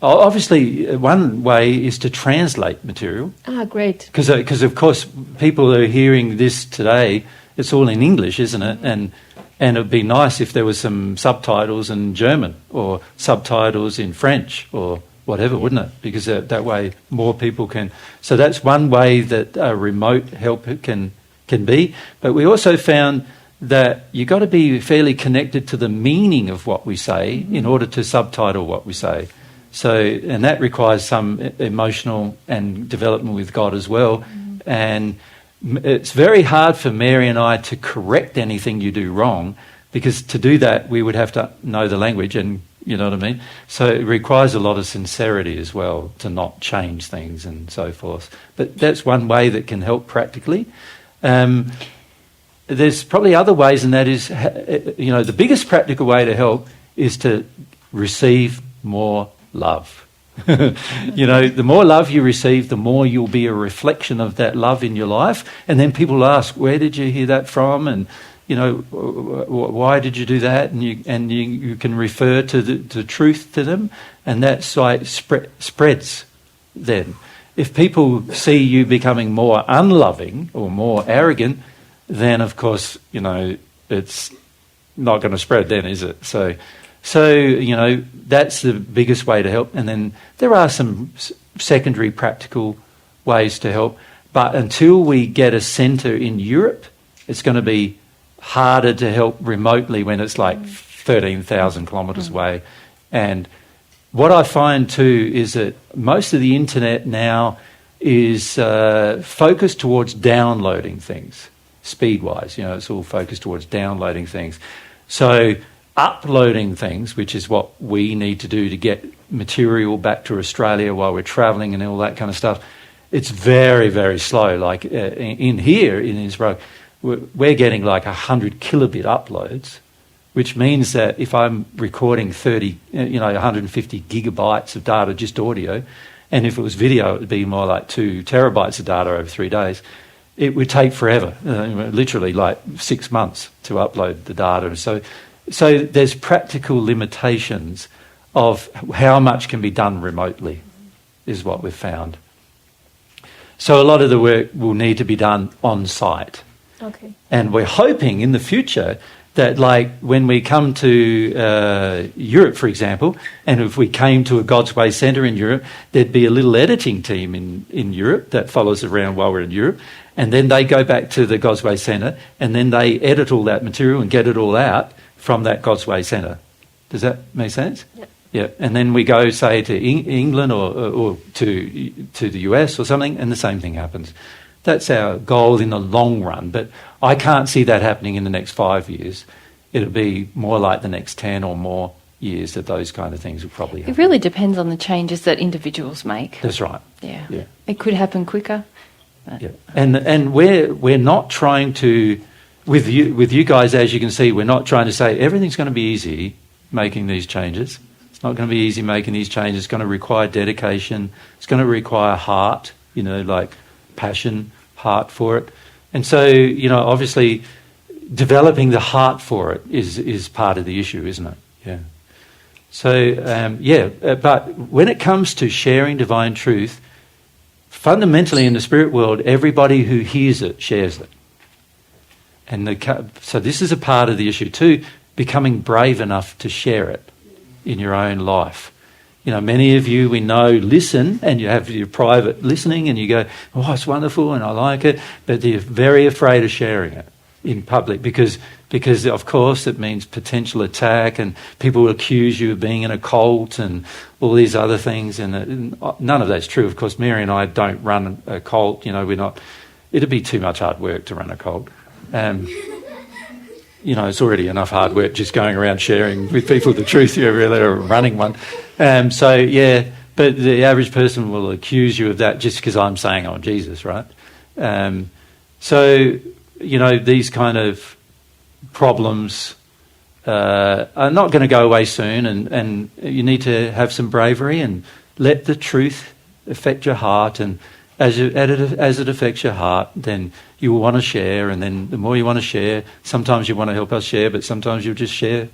Obviously, one way is to translate material. Ah, great. Because of course, people are hearing this today. It's all in English, isn't it? And it'd be nice if there was some subtitles in German or subtitles in French or whatever, wouldn't it? Because that way more people can. So that's one way that remote help can be. But we also found that you've got to be fairly connected to the meaning of what we say in order to subtitle what we say. So, and that requires some emotional and development with God as well. And it's very hard for Mary and I to correct anything you do wrong because to do that we would have to know the language, and you know what I mean. So it requires a lot of sincerity as well to not change things and so forth. But that's one way that can help practically. There's probably other ways, and that is, the biggest practical way to help is to receive more love. The more love you receive, the more you'll be a reflection of that love in your life. And then people ask, where did you hear that from? And, why did you do that? And you can refer to the truth to them, and that spreads then. If people see you becoming more unloving or more arrogant, then of course, it's not going to spread then, is it? So that's the biggest way to help. And then there are some secondary practical ways to help. But until we get a centre in Europe, it's going to be harder to help remotely when it's like 13,000 kilometres away. And what I find too is that most of the internet now is focused towards downloading things, speed-wise. It's all focused towards downloading things. So uploading things, which is what we need to do to get material back to Australia while we're travelling and all that kind of stuff, it's very, very slow. Like in Innsbruck, we're getting like 100 kilobit uploads, which means that if I'm recording 150 gigabytes of data, just audio, and if it was video, it would be more like 2 terabytes of data over 3 days. It would take forever, literally like 6 months to upload the data. So there's practical limitations of how much can be done remotely, is what we've found. So a lot of the work will need to be done on site. Okay. And we're hoping in the future that, like, when we come to Europe, for example, and if we came to a God's Way Centre in Europe, there'd be a little editing team in Europe that follows around while we're in Europe, and then they go back to the God's Way Centre, and then they edit all that material and get it all out from that God's Way Centre. Does that make sense? Yeah. Yeah. And then we go, say, to England or to the US or something, and the same thing happens. That's our goal in the long run, but I can't see that happening in the next 5 years. It'll be more like the next 10 or more years that those kind of things will probably happen. It really depends on the changes that individuals make. That's right. Yeah. Yeah. It could happen quicker. Yeah. And we're not trying to, with you guys, as you can see, we're not trying to say everything's going to be easy making these changes. It's not going to be easy making these changes. It's going to require dedication. It's going to require heart, like passion, heart for it. And so, obviously developing the heart for it is part of the issue, isn't it? Yeah. So, but when it comes to sharing divine truth, fundamentally in the spirit world, everybody who hears it shares it. And so this is a part of the issue too, becoming brave enough to share it in your own life. Many of you we know listen, and you have your private listening, and you go, "Oh, it's wonderful, and I like it," but you're very afraid of sharing it in public because of course it means potential attack, and people will accuse you of being in a cult and all these other things, and none of that's true. Of course, Mary and I don't run a cult. We're not. It'd be too much hard work to run a cult. It's already enough hard work just going around sharing with people the truth. You're really running one. But the average person will accuse you of that just because I'm saying I'm Jesus, right? These kind of problems are not going to go away soon, and you need to have some bravery and let the truth affect your heart, and as it affects your heart, then you will want to share, and then the more you want to share, sometimes you want to help us share, but sometimes you'll just share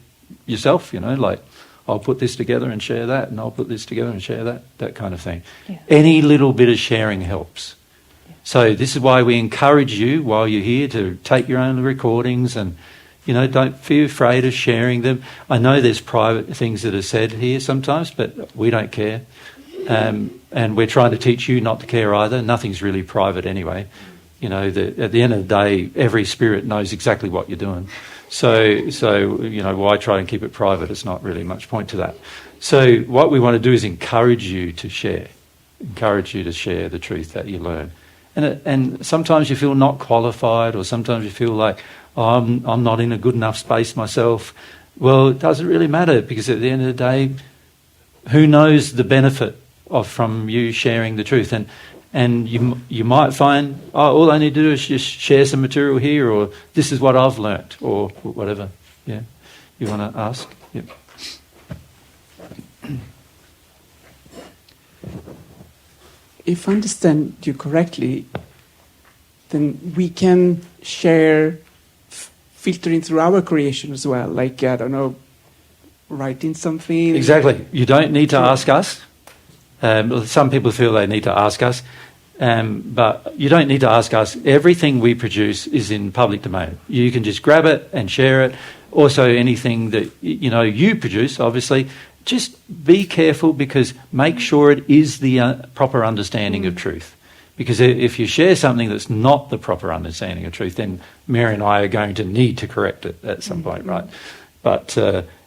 yourself, like I'll put this together and share that, and I'll put this together and share that kind of thing. Yeah. Any little bit of sharing helps. Yeah. So this is why we encourage you while you're here to take your own recordings, and don't feel afraid of sharing them. I know there's private things that are said here sometimes, but we don't care. And we're trying to teach you not to care either. Nothing's really private anyway. At the end of the day, every spirit knows exactly what you're doing. So why try and keep it private? It's not really much point to that. So what we want to do is encourage you to share the truth that you learn. And sometimes you feel not qualified, or sometimes you feel like, I'm not in a good enough space myself. Well, it doesn't really matter, because at the end of the day, who knows the benefit from you sharing the truth? And you might find, all I need to do is just share some material here, or this is what I've learnt, or whatever. Yeah, you want to ask? Yep. If I understand you correctly, then we can share filtering through our creation as well. Like, I don't know, writing something. Exactly. You don't need to ask us. Some people feel they need to ask us, but you don't need to ask us. Everything we produce is in public domain. You can just grab it and share it. Also, anything that you produce, obviously, just be careful, because make sure it is the proper understanding of truth. Because if you share something that's not the proper understanding of truth, then Mary and I are going to need to correct it at some point, right? But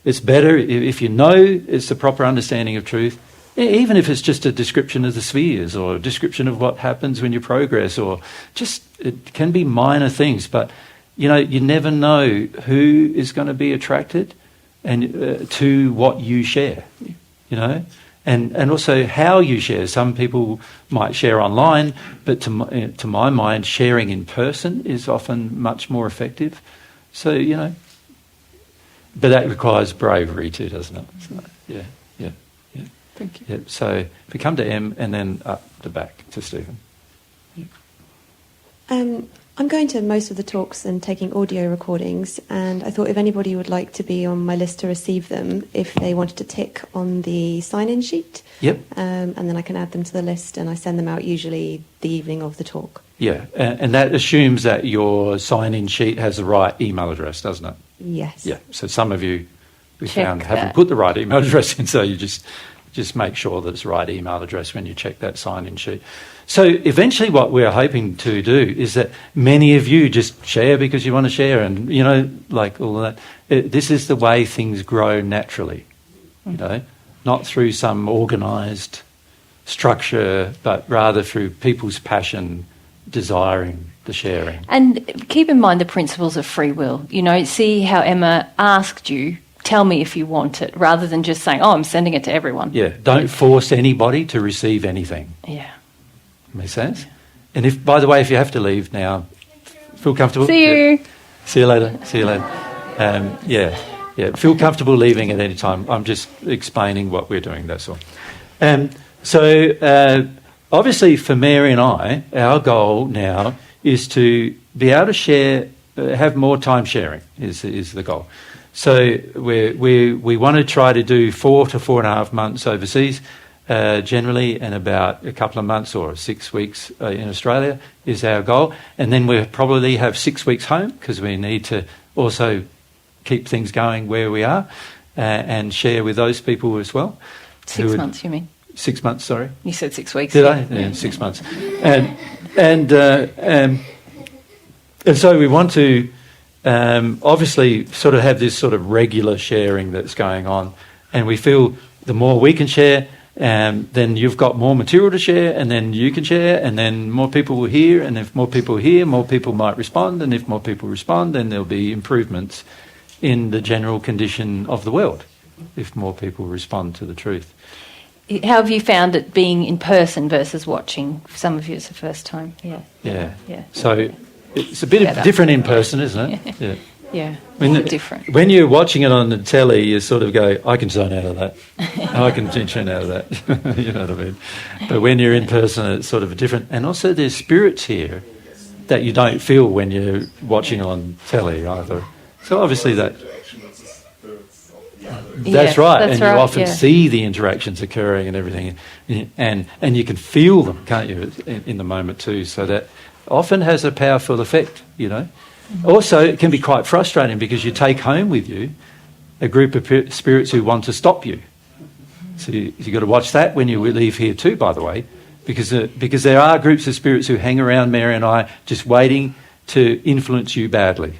it's better if you know it's the proper understanding of truth, even if it's just a description of the spheres, or a description of what happens when you progress, or just, it can be minor things, but you never know who is going to be attracted and to what you share, and also how you share. Some people might share online, but to my mind, sharing in person is often much more effective. So, but that requires bravery too, doesn't it? So, yeah. Thank you. Yeah. So if we come to Em and then up the back to Stephen. Yeah. I'm going to most of the talks and taking audio recordings, and I thought if anybody would like to be on my list to receive them, if they wanted to tick on the sign-in sheet. Yep. And then I can add them to the list, and I send them out usually the evening of the talk. Yeah, and that assumes that your sign-in sheet has the right email address, doesn't it? Yes. Yeah, so some of you we Check found that. haven't put the right email address in, so you just make sure that it's the right email address when you check that sign-in sheet. So eventually what we're hoping to do is that many of you just share because you want to share, and, like all of that. This is the way things grow naturally, not through some organised structure, but rather through people's passion, desiring the sharing. And keep in mind the principles of free will. See how Emma asked you, tell me if you want it, rather than just saying, I'm sending it to everyone. Yeah, don't force anybody to receive anything. Yeah. Makes sense? And if, by the way, if you have to leave now, feel comfortable? See you. Yeah. See you later. Yeah. Feel comfortable leaving at any time. I'm just explaining what we're doing, that's all. So obviously for Mary and I, our goal now is to be able to share, have more time sharing is the goal. So we want to try to do 4 to 4.5 months overseas, generally, and about a couple of months or 6 weeks in Australia is our goal. And then we'll probably have 6 weeks home, because we need to also keep things going where we are and share with those people as well. 6 months, you mean? 6 months, sorry. You said 6 weeks. Did I? Yeah, 6 months. And so we want to obviously sort of have this sort of regular sharing that's going on. And we feel the more we can share, then you've got more material to share, and then you can share, and then more people will hear, and if more people hear, more people might respond, and if more people respond, then there'll be improvements in the general condition of the world, if more people respond to the truth. How have you found it being in person versus watching? For some of you, it's the first time. Yeah. So it's a bit different in person, isn't it? Yeah. Yeah. Different. When you're watching it on the telly, you sort of go, I can zone out of that. I can tune out of that. You know what I mean? But when you're in person, it's sort of different. And also there's spirits here that you don't feel when you're watching on telly either. So obviously that's right. And you often see the interactions occurring and everything. And you can feel them, can't you, in the moment too. So that often has a powerful effect, Also, it can be quite frustrating because you take home with you a group of spirits who want to stop you. So you've got to watch that when you leave here too, by the way, because there are groups of spirits who hang around Mary and I just waiting to influence you badly,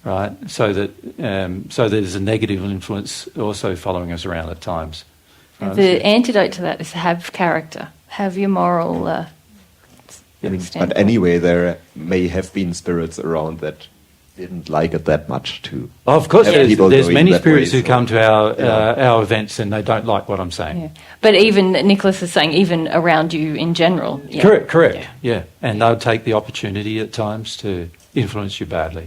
right? So there's a negative influence also following us around at times. Right? The antidote to that is have character, have your moral... But anyway, there may have been spirits around that didn't like it that much too. Of course, Have people there's going many that spirits way, who so- come to our events and they don't like what I'm saying. Yeah. But even Nicholas is saying, even around you in general. Yeah. Correct. Yeah. And they'll take the opportunity at times to influence you badly.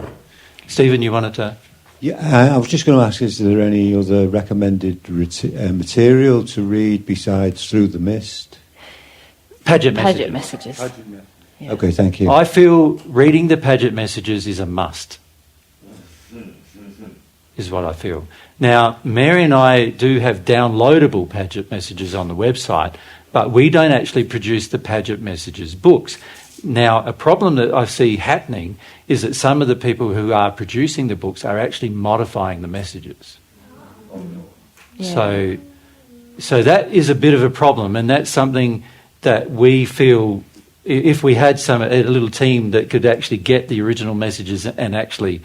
Stephen, you wanted to? Yeah, I was just going to ask, is there any other recommended material to read besides Through the Mist? Paget Paget messages. messages. Yeah. Okay, thank you. I feel reading the Paget messages is a must, is what I feel. Now, Mary and I do have downloadable Paget messages on the website, but we don't actually produce the Paget messages books. Now, a problem that I see happening is that some of the people who are producing the books are actually modifying the messages. Yeah. So that is a bit of a problem, and that's something that we feel if we had a little team that could actually get the original messages and actually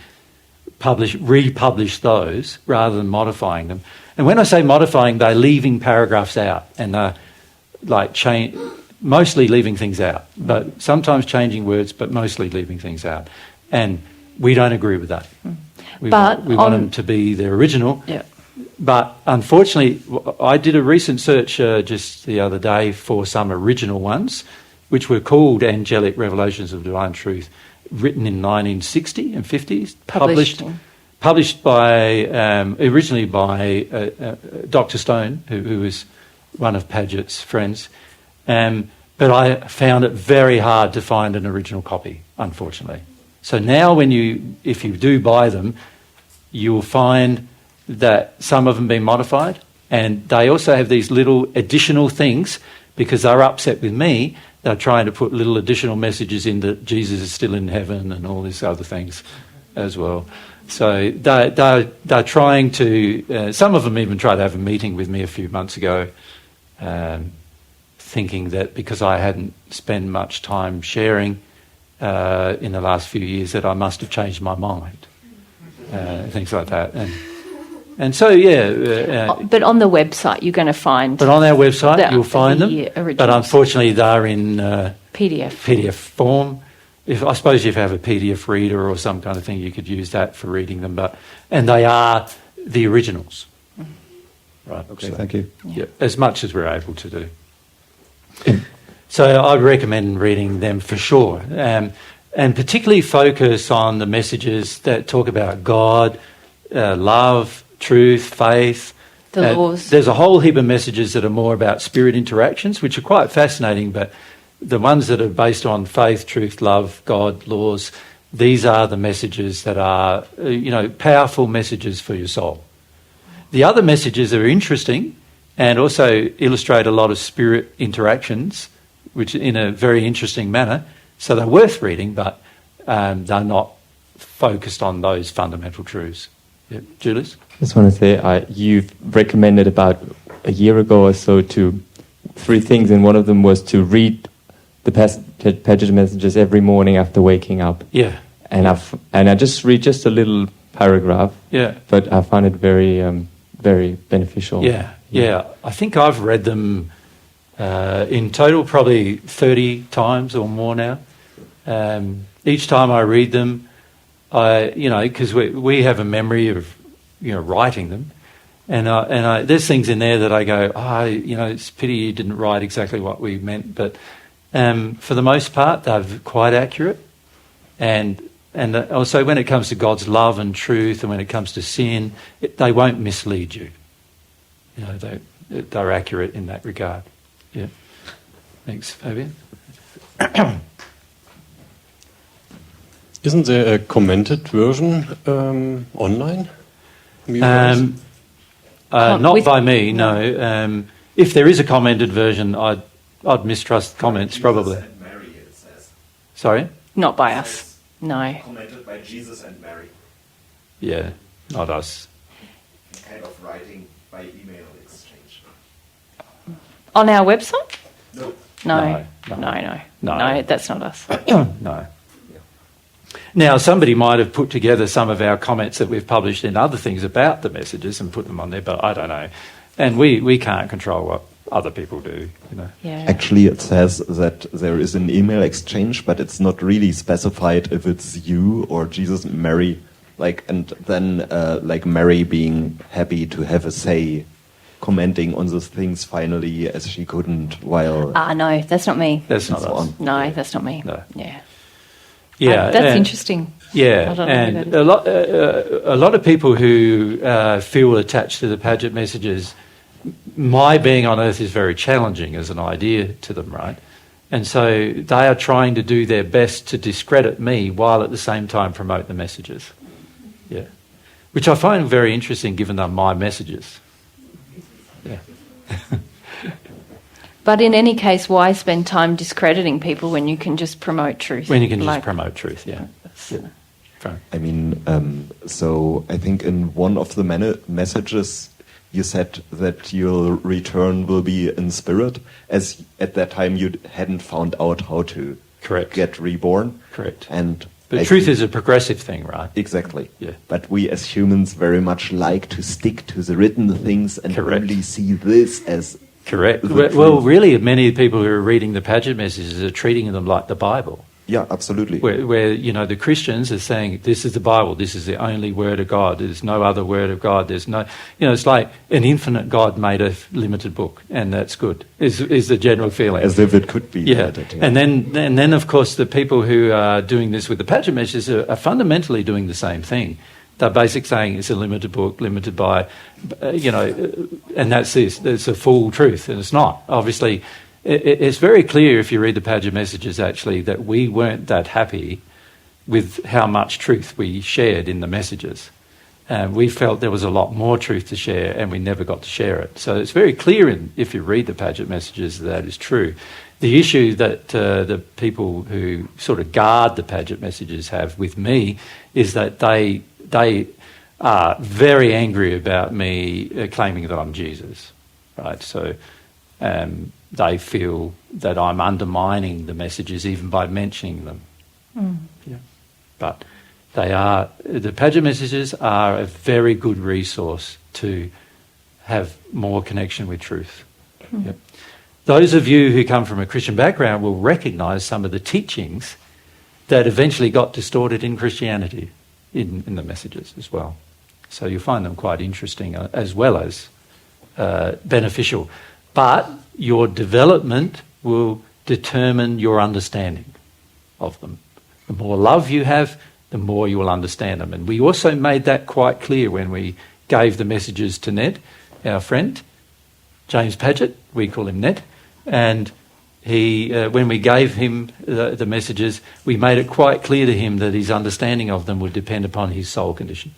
republish those rather than modifying them. And when I say modifying, they're leaving paragraphs out and they're mostly leaving things out, but sometimes changing words, but mostly leaving things out. And we don't agree with that. We want them to be their original. Yeah. But unfortunately, I did a recent search just the other day for some original ones, which were called Angelic Revelations of Divine Truth, written in 1960 and 50s, published by originally by Dr. Stone, who was one of Paget's friends. But I found it very hard to find an original copy, unfortunately. So now if you do buy them, you'll find that some of them have been modified, and they also have these little additional things because they're upset with me. They're trying to put little additional messages in that Jesus is still in heaven and all these other things as well. So they're trying to... some of them even tried to have a meeting with me a few months ago, thinking that because I hadn't spent much time sharing in the last few years that I must have changed my mind, things like that. And so, but on the website, you're going to find... But on our website, you'll find them. But unfortunately, they're in PDF form. I suppose if you have a PDF reader or some kind of thing, you could use that for reading them. And they are the originals. Right. Okay, thank you. Yeah, as much as we're able to do. So I'd recommend reading them for sure. And particularly focus on the messages that talk about God, love, truth, faith. The laws. There's a whole heap of messages that are more about spirit interactions, which are quite fascinating, but the ones that are based on faith, truth, love, God, laws, these are the messages that are, powerful messages for your soul. The other messages are interesting and also illustrate a lot of spirit interactions, which in a very interesting manner. So they're worth reading, but they're not focused on those fundamental truths. Yeah, Julius? I just want to say you've recommended about a year ago or so to 3 things, and one of them was to read the Paget messages every morning after waking up. Yeah. And I just read just a little paragraph. Yeah. But I found it very very beneficial. Yeah. I think I've read them in total probably 30 times or more now. Each time I read them, because we have a memory of, writing them, and there's things in there that I go, it's a pity you didn't write exactly what we meant, but for the most part, they're quite accurate, and also when it comes to God's love and truth, and when it comes to sin, they won't mislead you. They're accurate in that regard. Yeah. Thanks, Fabian. Isn't there a commented version online? Not by me, no. If there is a commented version, I'd mistrust comments, probably. Jesus and Mary, it says. Sorry? Not by us, no. Commented by Jesus and Mary. Yeah, not us. Kind of writing by email exchange. On our website? No. No, that's not us. No. Now, somebody might have put together some of our comments that we've published in other things about the messages and put them on there, but I don't know. And we can't control other people do, you know. Yeah. Actually, it says that there is an email exchange, but it's not really specified if it's you or Jesus, Mary, and then Mary being happy to have a say, commenting on those things finally as she couldn't while. No, that's not me. That's not so us. on. No, that's not me. No. Yeah. Yeah, That's and- interesting. Yeah, I don't know and who that a lot of people who feel attached to the Paget messages, my being on earth is very challenging as an idea to them, right? And so they are trying to do their best to discredit me while at the same time promote the messages. Yeah, which I find very interesting given they're my messages. Yeah. But in any case, why spend time discrediting people when you can just promote truth? When you can just promote truth, yeah. Yeah. Fine. I mean, so I think in one of the messages you said that your return will be in spirit, as at that time you hadn't found out how to get reborn. Correct. But truth is a progressive thing, right? Exactly. Yeah. But we as humans very much like to stick to the written things and only see this as correct. the Well, truth. really, many people who are reading the Paget messages are treating them like the Bible. Yeah, absolutely. Where the Christians are saying, this is the Bible, this is the only word of God, there's no other word of God, there's no, it's like an infinite God made a limited book, and that's good, is the general feeling. As if it could be. Yeah, limited, yeah. and then of course the people who are doing this with the Paget messages are fundamentally doing the same thing. They're basically saying it's a limited book, limited by, and that's this, it's a full truth, and it's not. Obviously, it's very clear if you read the Paget messages, actually, that we weren't that happy with how much truth we shared in the messages. We felt there was a lot more truth to share, and we never got to share it. So it's very clear if you read the Paget messages that is true. The issue that the people who sort of guard the Paget messages have with me is that they are very angry about me claiming that I'm Jesus, right? So they feel that I'm undermining the messages even by mentioning them. Yeah. But the Paget messages are a very good resource to have more connection with truth. Yep. Those of you who come from a Christian background will recognise some of the teachings that eventually got distorted in Christianity in the messages as well. So you'll find them quite interesting as well as beneficial. But your development will determine your understanding of them. The more love you have, the more you will understand them. And we also made that quite clear when we gave the messages to Ned, our friend, James Paget, we call him Ned, and he, when we gave him the messages, we made it quite clear to him that his understanding of them would depend upon his soul condition.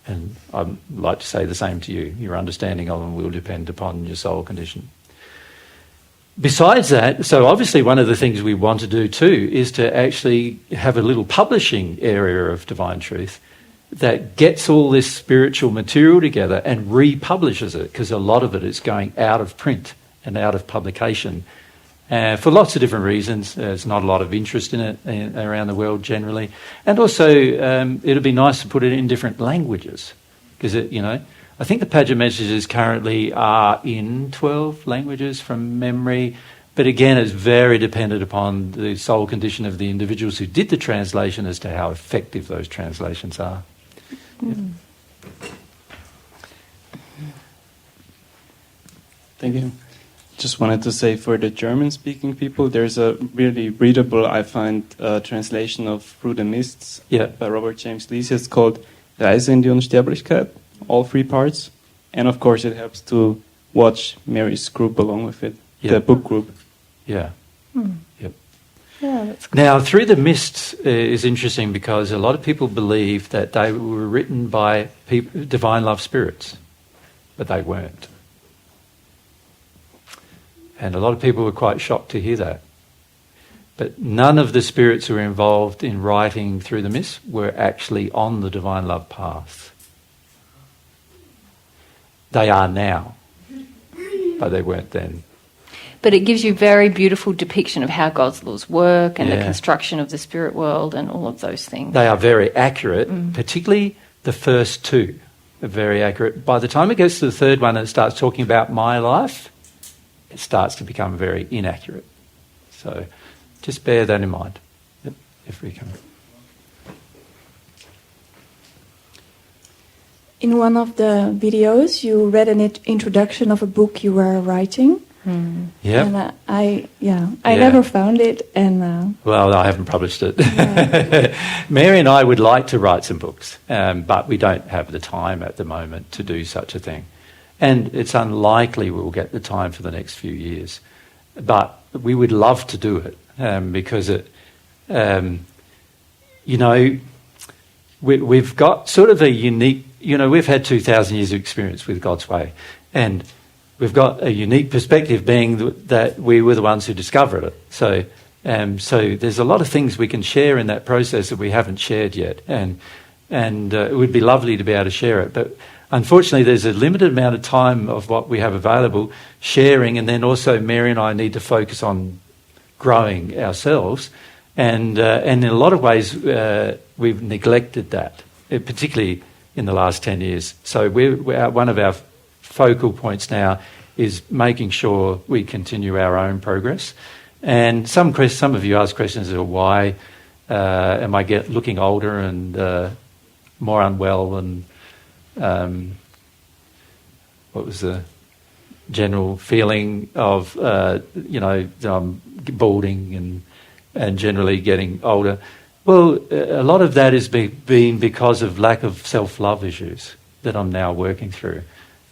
And I'd like to say the same to you. Your understanding of them will depend upon your soul condition. Besides that, so obviously one of the things we want to do too is to actually have a little publishing area of Divine Truth that gets all this spiritual material together and republishes it, because a lot of it is going out of print and out of publication for lots of different reasons. There's not a lot of interest in it around the world generally. And also it'd be nice to put it in different languages, because I think the Paget messages currently are in 12 languages from memory, but again, it's very dependent upon the soul condition of the individuals who did the translation as to how effective those translations are. Mm. Thank you. Just wanted to say, for the German-speaking people, there's a really readable, I find, translation of Through the Mists by Robert James Lees. It's called Reise in die Unsterblichkeit, all 3 parts. And of course, it helps to watch Mary's group along with it, the book group. Yeah. Yep. Yeah, that's good. Now, Through the Mists is interesting because a lot of people believe that they were written by divine love spirits, but they weren't. And a lot of people were quite shocked to hear that. But none of the spirits who were involved in writing Through the Mists were actually on the divine love path. They are now, but they weren't then. But it gives you very beautiful depiction of how God's laws work and the construction of the spirit world and all of those things. They are very accurate, particularly the first 2 are very accurate. By the time it gets to the 3rd one and it starts talking about my life, it starts to become very inaccurate. So just bear that in mind if we can. In one of the videos, you read an introduction of a book you were writing. Yeah. And I never found it, and well, I haven't published it. Mary and I would like to write some books, but we don't have the time at the moment to do such a thing, and it's unlikely we'll get the time for the next few years. But we would love to do it because it, we've got sort of a unique. We've had 2,000 years of experience with God's way, and we've got a unique perspective, being that we were the ones who discovered it. So there's a lot of things we can share in that process that we haven't shared yet, and it would be lovely to be able to share it. But unfortunately, there's a limited amount of time of what we have available sharing, and then also Mary and I need to focus on growing ourselves, and in a lot of ways we've neglected that, particularly in the last 10 years. So one of our focal points now is making sure we continue our own progress. And some of you ask questions of why am I looking older and more unwell, and what was the general feeling of that I'm balding and generally getting older. Well, a lot of that has been because of lack of self-love issues that I'm now working through.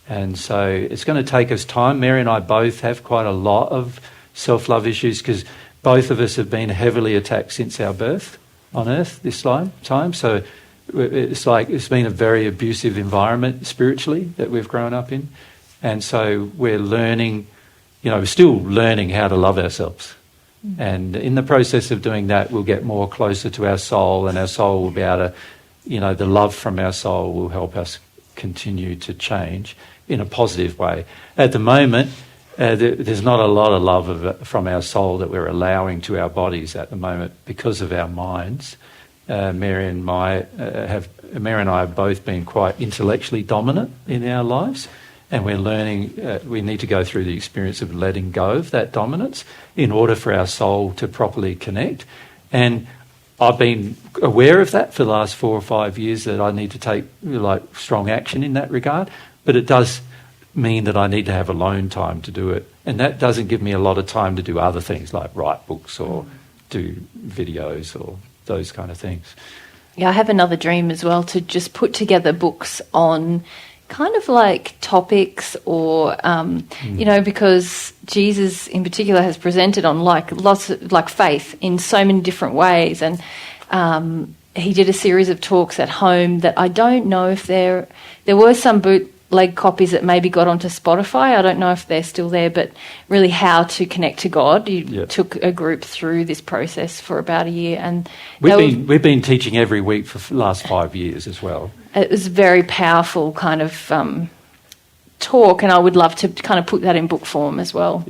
And so it's going to take us time. Mary and I both have quite a lot of self-love issues because both of us have been heavily attacked since our birth on earth this time. So it's been a very abusive environment spiritually that we've grown up in. And so we're learning, we're still learning how to love ourselves. And in the process of doing that, we'll get more closer to our soul, and our soul will be able to, the love from our soul will help us continue to change in a positive way. At the moment, there's not a lot of love from our soul that we're allowing to our bodies at the moment because of our minds. Mary and I have both been quite intellectually dominant in our lives, and we're learning we need to go through the experience of letting go of that dominance in order for our soul to properly connect. And I've been aware of that for the last 4 or 5 years, that I need to take strong action in that regard. But it does mean that I need to have alone time to do it. And that doesn't give me a lot of time to do other things like write books or do videos or those kind of things. Yeah, I have another dream as well, to just put together books on kind of like topics or, because Jesus in particular has presented on lots of faith in so many different ways. And he did a series of talks at home that I don't know if there were some bootleg copies that maybe got onto Spotify. I don't know if they're still there, but really how to connect to God. You took a group through this process for about a year. And we've been teaching every week for the last 5 years as well. It was a very powerful kind of talk, and I would love to kind of put that in book form as well.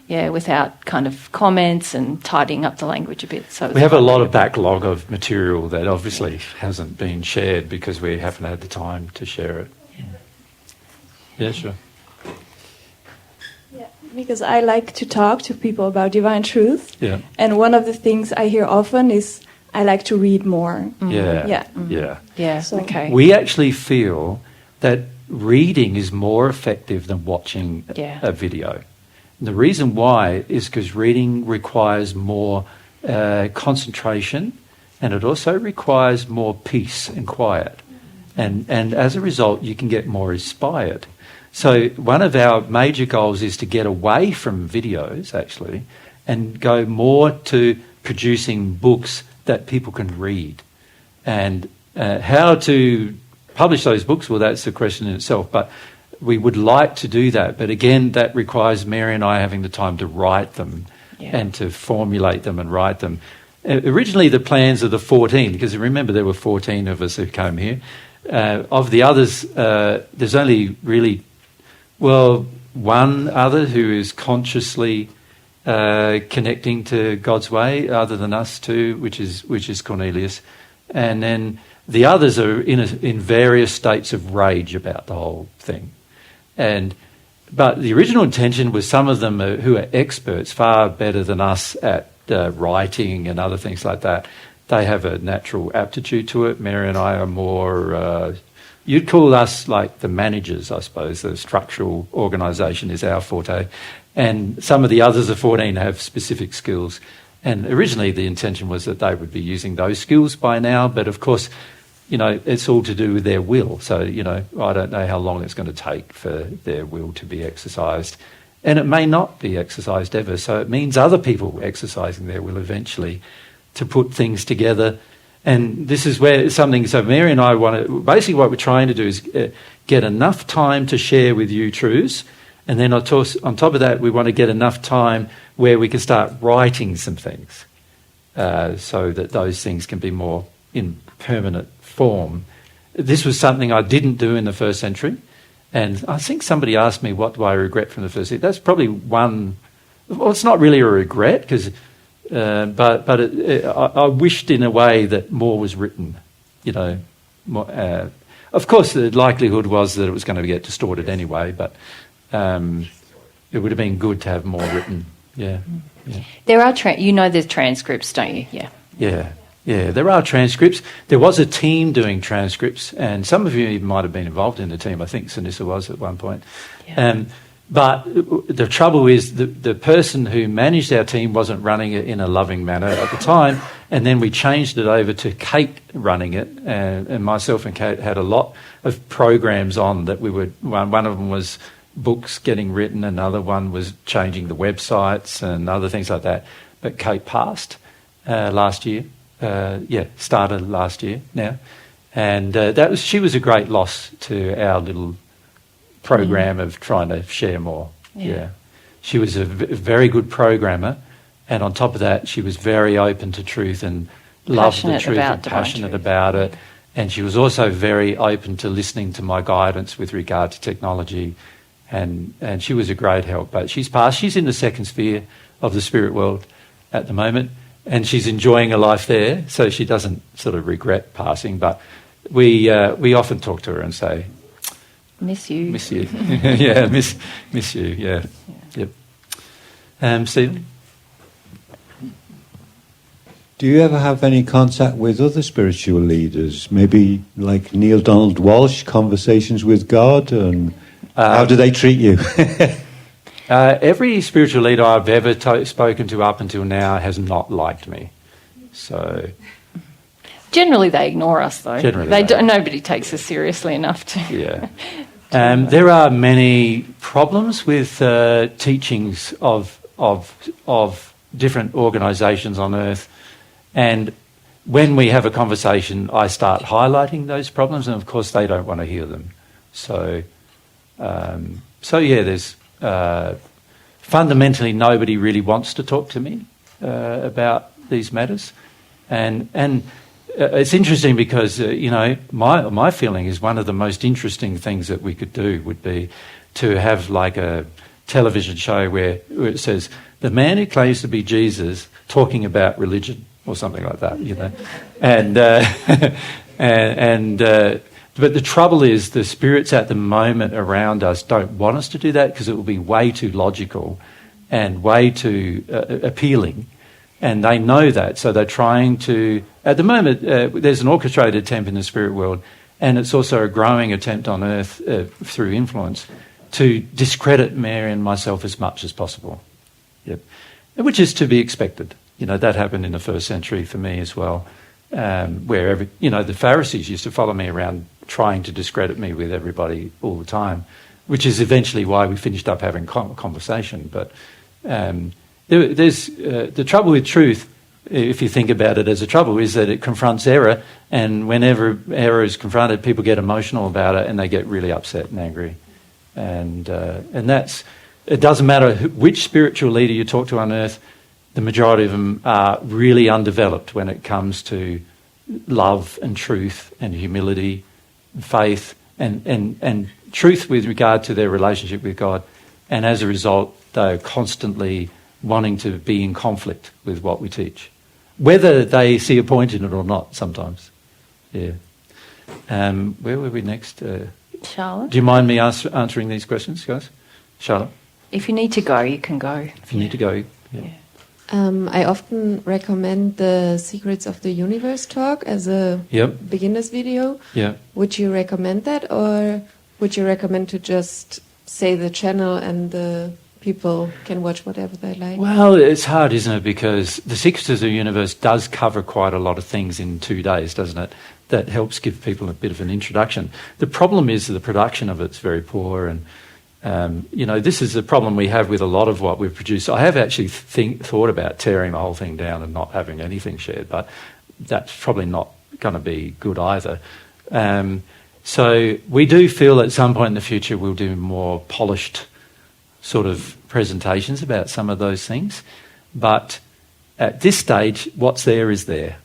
Yeah, without kind of comments and tidying up the language a bit. So we have a lot of backlog of material that obviously hasn't been shared because we haven't had the time to share it. Yeah, sure. Yeah, because I like to talk to people about divine truth. Yeah. And one of the things I hear often is, I like to read more. Yeah. So okay. We actually feel that reading is more effective than watching a video. And the reason why is because reading requires more concentration, and it also requires more peace and quiet. And as a result, you can get more inspired. So one of our major goals is to get away from videos, actually, and go more to producing books that people can read. And how to publish those books, well, that's a question in itself, but we would like to do that. But again, that requires Mary and I having the time to write them and to formulate them and write them. Originally, the plans of the 14, because remember there were 14 of us who came here. Of the others, there's only really, one other who is consciously connecting to God's way, other than us two, which is Cornelius, and then the others are in various states of rage about the whole thing. but the original intention was some of them who are experts, far better than us at writing and other things like that. They have a natural aptitude to it. Mary and I are more, you'd call us like the managers, I suppose. The structural organisation is our forte. And some of the others of 14 have specific skills. And originally the intention was that they would be using those skills by now. But of course, you know, it's all to do with their will. So, you know, I don't know how long it's going to take for their will to be exercised. And it may not be exercised ever. So it means other people exercising their will eventually to put things together. And this is where something, so Mary and I want to, basically what we're trying to do is get enough time to share with you truths. And then on top of that, we want to get enough time where we can start writing some things so that those things can be more in permanent form. This was something I didn't do in the first century. And I think somebody asked me, what do I regret from the first century? That's probably one, well, it's not really a regret, because but I wished in a way that more was written, you know. More, of course, the likelihood was that it was going to get distorted anyway, but it would have been good to have more written. Yeah. There are, there's transcripts, don't you? Yeah, there are transcripts. There was a team doing transcripts, and some of you even might have been involved in the team. I think Sinissa was at one point. Yeah. But the trouble is the person who managed our team wasn't running it in a loving manner at the time, and then we changed it over to Kate running it, and myself and Kate had a lot of programs on that we would. One of them was books getting written, another one was changing the websites and other things like that. But Kate passed last year. Started last year now, and she was a great loss to our little program of trying to share more. Yeah. She was a very good programmer, and on top of that, she was very open to truth and loved the truth and passionate about it. And she was also very open to listening to my guidance with regard to technology, and she was a great help. But she's passed. She's in the second sphere of the spirit world at the moment, and she's enjoying a life there, so she doesn't sort of regret passing. But we often talk to her and say, miss you. Yeah, miss you, yeah. Yep. Stephen? Do you ever have any contact with other spiritual leaders? Maybe like Neil Donald Walsh, Conversations with God? And how do they treat you? Every spiritual leader I've ever spoken to up until now has not liked me. So generally they ignore us, though. Nobody takes us seriously enough to. Yeah. There are many problems with teachings of different organisations on earth, and when we have a conversation, I start highlighting those problems, and of course they don't want to hear them. So there's fundamentally nobody really wants to talk to me about these matters, and it's interesting because my feeling is one of the most interesting things that we could do would be to have like a television show where it says the man who claims to be Jesus talking about religion or something like that, you know, but the trouble is the spirits at the moment around us don't want us to do that because it will be way too logical and way too appealing. And they know that, so they're trying to... At the moment, there's an orchestrated attempt in the spirit world, and it's also a growing attempt on earth through influence to discredit Mary and myself as much as possible. Yep. Which is to be expected. You know, that happened in the first century for me as well, where the Pharisees used to follow me around trying to discredit me with everybody all the time, which is eventually why we finished up having conversation. But there's the trouble with truth, if you think about it as a trouble, is that it confronts error, and whenever error is confronted, people get emotional about it and they get really upset and angry. And that's... It doesn't matter which spiritual leader you talk to on earth, the majority of them are really undeveloped when it comes to love and truth and humility, faith and truth with regard to their relationship with God. And as a result, they're constantly wanting to be in conflict with what we teach, whether they see a point in it or not sometimes. Yeah. Where were we next? Charlotte? Do you mind me answering these questions, guys? Charlotte? If you need to go, you can go. If you need to go, yeah. I often recommend the Secrets of the Universe talk as a beginner's video. Yeah. Would you recommend that, or would you recommend to just say the channel and the people can watch whatever they like? Well, it's hard, isn't it? Because the Secrets of the Universe does cover quite a lot of things in 2 days, doesn't it? That helps give people a bit of an introduction. The problem is the production of it's very poor, and this is the problem we have with a lot of what we've produced. I have actually thought about tearing the whole thing down and not having anything shared, but that's probably not going to be good either. So we do feel at some point in the future we'll do more polished sort of presentations about some of those things. But at this stage, what's there is there.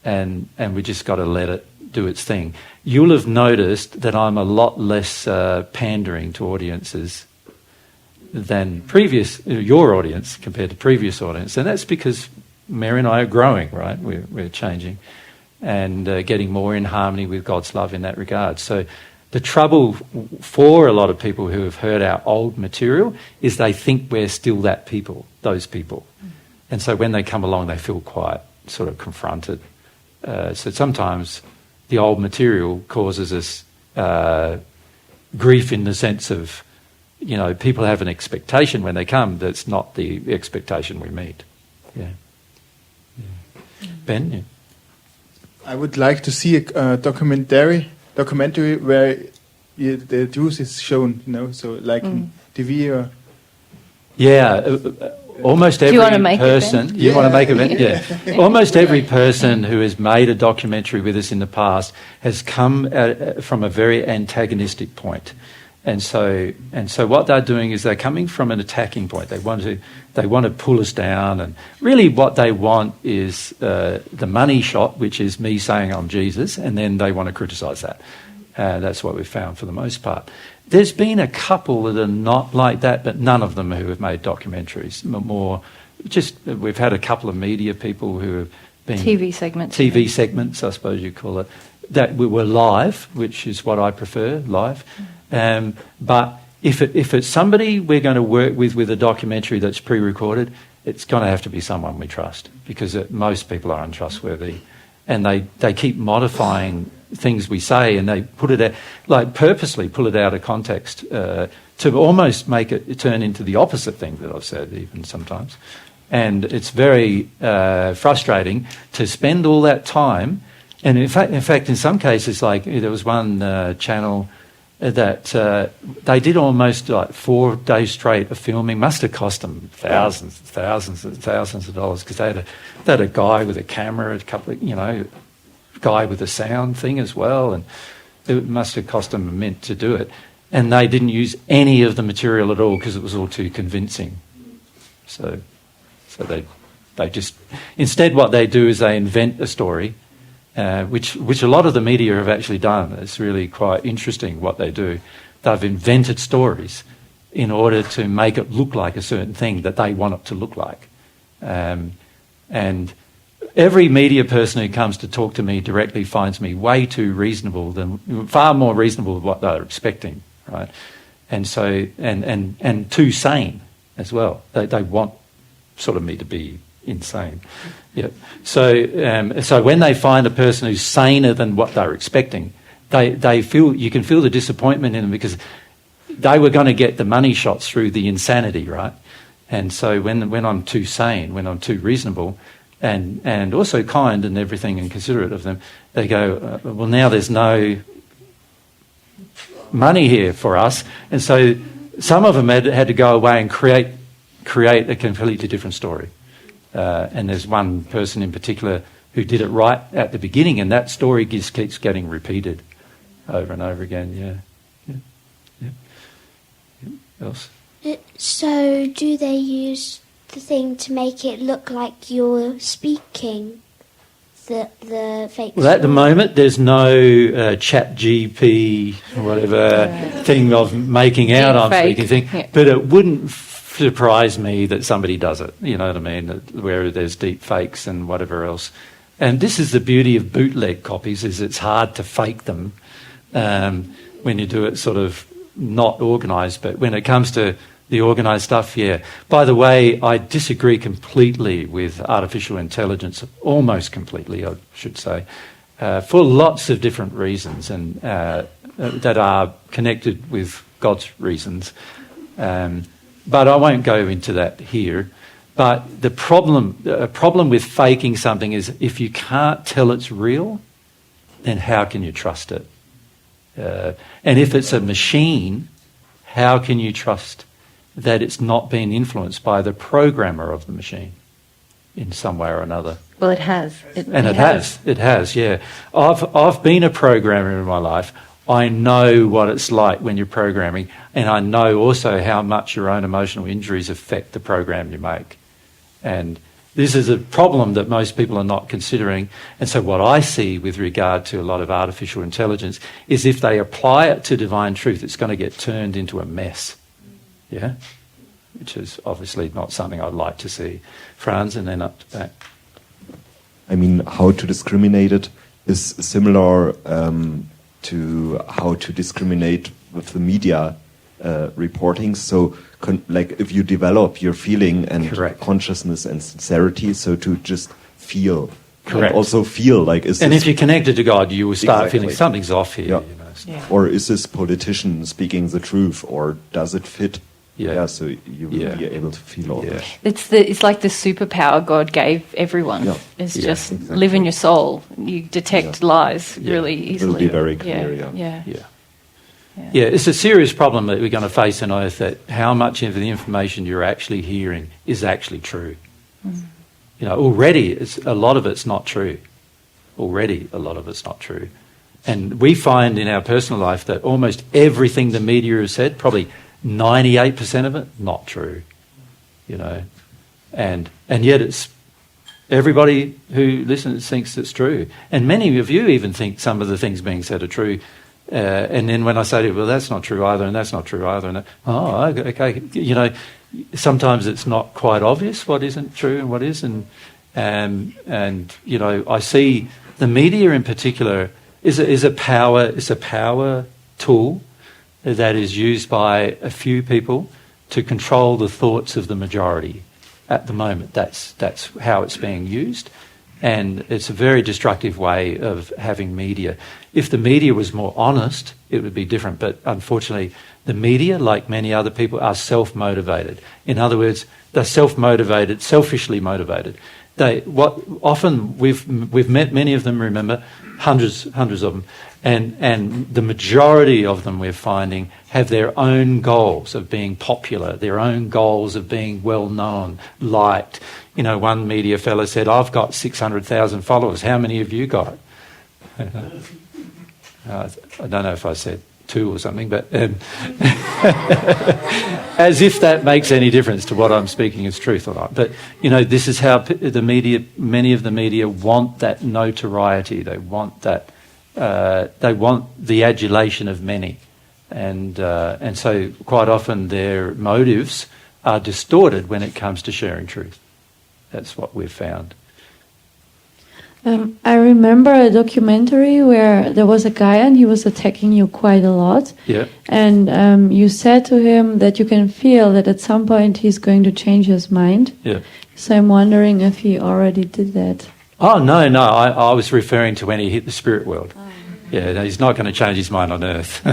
And we just got to let it do its thing. You'll have noticed that I'm a lot less pandering to audiences than your audience compared to previous audience. And that's because Mary and I are growing, right? We're changing and getting more in harmony with God's love in that regard. So the trouble for a lot of people who have heard our old material is they think we're still those people. And so when they come along, they feel quite sort of confronted. So sometimes the old material causes us grief in the sense of, people have an expectation when they come that's not the expectation we meet. Yeah. Ben? Yeah. I would like to see a documentary where the Jews is shown, so like in TV or... Yeah, almost every person... You want to make it? Yeah. Almost every person who has made a documentary with us in the past has come from a very antagonistic point. And so what they're doing is they're coming from an attacking point. They want to pull us down, and really what they want is the money shot, which is me saying I'm Jesus, and then they want to criticise that. That's what we've found for the most part. There's been a couple that are not like that, but none of them who have made documentaries. We've had a couple of media people who have been... TV segments. TV segments, I suppose you call it. That were live, which is what I prefer, live. But if it's somebody we're going to work with a documentary that's pre-recorded, it's going to have to be someone we trust, because most people are untrustworthy, and they keep modifying things we say, and they put it purposely pull it out of context to almost make it turn into the opposite thing that I've said, even sometimes. And it's very frustrating to spend all that time. And in fact, in some cases, like there was one channel that they did almost 4 days straight of filming. Must have cost them thousands of dollars, because they had a guy with a camera, a couple of, guy with a sound thing as well, and it must have cost them a mint to do it. And they didn't use any of the material at all because it was all too convincing. So they just, instead what they do is they invent a story, which a lot of the media have actually done. It's really quite interesting what they do. They've invented stories in order to make it look like a certain thing that they want it to look like. And every media person who comes to talk to me directly finds me way too reasonable, far more reasonable than what they're expecting, right? And so, and too sane as well. They want sort of me to be insane. Yeah. So when they find a person who's saner than what they're expecting, you can feel the disappointment in them, because they were going to get the money shots through the insanity, right? And so when I'm too sane, when I'm too reasonable, and also kind and everything and considerate of them, they go, well, now there's no money here for us. And so some of them had to go away and create a completely different story. And there's one person in particular who did it right at the beginning, and that story just keeps getting repeated over and over again. Yeah. Else? So do they use the thing to make it look like you're speaking, the fake Well, at the moment, there's no chat GP, whatever, thing of making out I'm speaking thing. Yeah. But it wouldn't surprise me that somebody does it, you know what I mean, where there's deep fakes and whatever else. And this is the beauty of bootleg copies, is it's hard to fake them when you do it sort of not organised, but when it comes to the organised stuff, yeah. By the way, I disagree completely with artificial intelligence, almost completely, I should say, for lots of different reasons and that are connected with God's reasons. But I won't go into that here. But the problem with faking something is if you can't tell it's real, then how can you trust it? And if it's a machine, how can you trust that it's not been influenced by the programmer of the machine in some way or another? Well, it has. It has, yeah. I've been a programmer in my life. I know what it's like when you're programming, and I know also how much your own emotional injuries affect the program you make. And this is a problem that most people are not considering. And so what I see with regard to a lot of artificial intelligence is if they apply it to divine truth, it's going to get turned into a mess. Yeah? Which is obviously not something I'd like to see. Franz, and then up to back. I mean, how to discriminate it is similar to how to discriminate with the media reporting. So, like, if you develop your feeling and consciousness and sincerity, so to just feel. Correct. And also feel like... And if you're connected to God, you will start feeling something's off here. Yeah. You know. Yeah. Or is this politician speaking the truth, or does it fit? Yeah. So you will be able to feel all that. It's like the superpower God gave everyone. Yeah. It's just live in your soul. You detect lies really easily. It'll be very clear, Yeah, it's a serious problem that we're going to face on Earth, that how much of the information you're actually hearing is actually true. Mm. You know, already a lot of it's not true. Already a lot of it's not true. And we find in our personal life that almost everything the media has said, probably 98% of it, not true. You know, and yet it's everybody who listens thinks it's true. And many of you even think some of the things being said are true. And then when I say to you, well, that's not true either, and that's not true either, and okay, you know, sometimes it's not quite obvious what isn't true and what is, and you know, I see the media in particular is a power tool that is used by a few people to control the thoughts of the majority. At the moment, that's how it's being used. And it's a very destructive way of having media. If the media was more honest, it would be different. But unfortunately, the media, like many other people, are self-motivated. In other words, they're self-motivated, selfishly motivated. Often we've met many of them. Remember, hundreds of them, and the majority of them we're finding have their own goals of being popular, their own goals of being well known, liked. You know, one media fellow said, "I've got 600,000 followers. How many have you got?" I don't know if I said 2 or something, but as if that makes any difference to what I'm speaking as truth or not. But, you know, this is how the media, many of the media want that notoriety. They want that, they want the adulation of many. And so quite often their motives are distorted when it comes to sharing truth. That's what we've found. I remember a documentary where there was a guy and he was attacking you quite a lot. Yeah. And you said to him that you can feel that at some point he's going to change his mind. Yeah. So I'm wondering if he already did that. Oh, no. I was referring to when he hit the spirit world. Oh. Yeah, no, he's not going to change his mind on earth.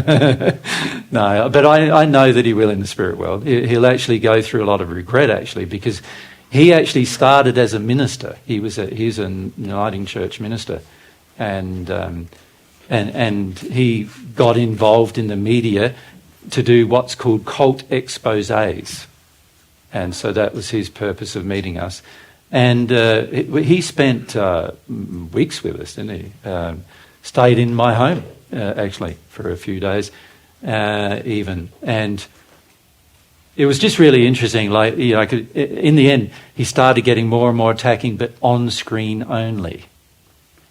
No, but I know that he will in the spirit world. He'll actually go through a lot of regret, actually, because he actually started as a minister. He's a Uniting Church minister, and he got involved in the media to do what's called cult exposés, and so that was his purpose of meeting us. And he spent weeks with us, didn't he? Stayed in my home actually for a few days, even and. It was just really interesting. Like, you know, in the end, he started getting more and more attacking, but on screen only.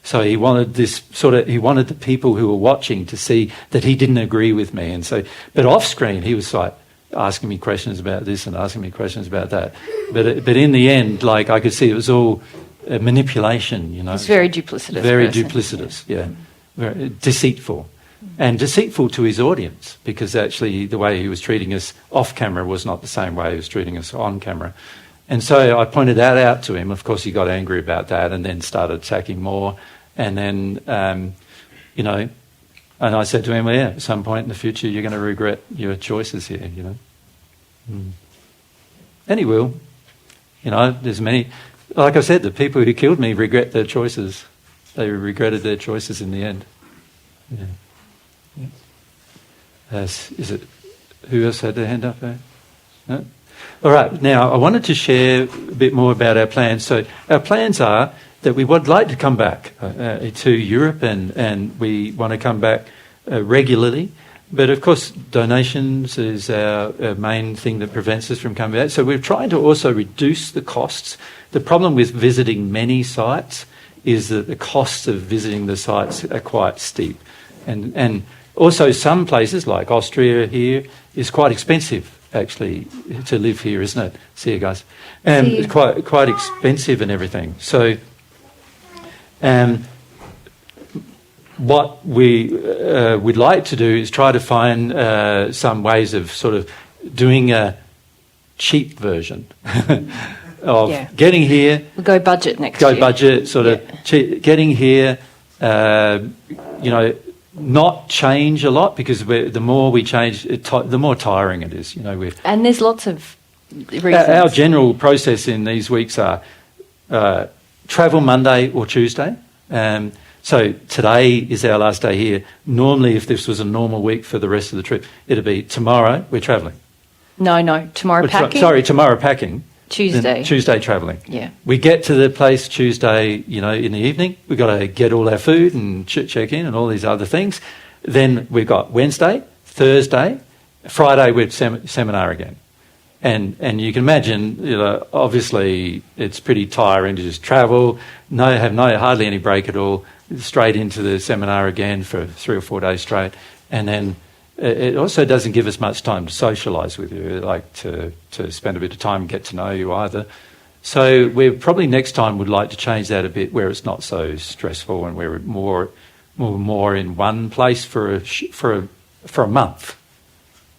So he wanted he wanted the people who were watching to see that he didn't agree with me, and so, but off screen, he was like asking me questions about this and asking me questions about that. But in the end, like, I could see it was all manipulation. You know, it's very duplicitous. Very person. duplicitous. Yeah, very deceitful. and deceitful to his audience, because actually the way he was treating us off camera was not the same way he was treating us on camera. And so I pointed that out to him. Of course, he got angry about that and then started attacking more. And then, and I said to him, well, yeah, at some point in the future, you're going to regret your choices here, And he will. There's many, like I said, the people who killed me regret their choices. They regretted their choices in the end. Yeah. Is it, who else had their hand up there? No? All right, now I wanted to share a bit more about our plans. So our plans are that we would like to come back to Europe, and we want to come back regularly. But of course, donations is our main thing that prevents us from coming back. So we're trying to also reduce the costs. The problem with visiting many sites is that the costs of visiting the sites are quite steep. And also some places like Austria here is quite expensive, actually, to live here, isn't it? See you guys. It's quite expensive and everything. So what we would like to do is try to find some ways of sort of doing a cheap version of getting here. We'll go budget next year. Go budget, sort of getting here, not change a lot, because the more we change, the more tiring it is. And there's lots of reasons. Our general process in these weeks are travel Monday or Tuesday. So today is our last day here. Normally, if this was a normal week for the rest of the trip, it'd be tomorrow we're travelling. No, tomorrow packing. Tomorrow packing. Tuesday travelling. Yeah. We get to the place Tuesday, in the evening. We've got to get all our food and check in and all these other things. Then we've got Wednesday, Thursday, Friday we're seminar again. And you can imagine, obviously it's pretty tiring to just travel, hardly any break at all, straight into the seminar again for 3 or 4 days straight. And then it also doesn't give us much time to socialise with you, like to spend a bit of time and get to know you either. So we probably next time would like to change that a bit, where it's not so stressful and we're more in one place for a month,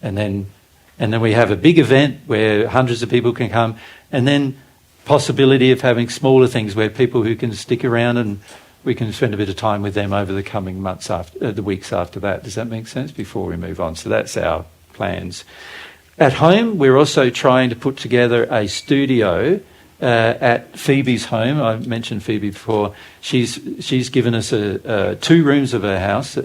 and then we have a big event where hundreds of people can come, and then possibility of having smaller things where people who can stick around and we can spend a bit of time with them over the coming months after the weeks after that. Does that make sense? Before we move on. So that's our plans. At home, we're also trying to put together a studio at Phoebe's home. I mentioned Phoebe before. She's given us 2 rooms of her house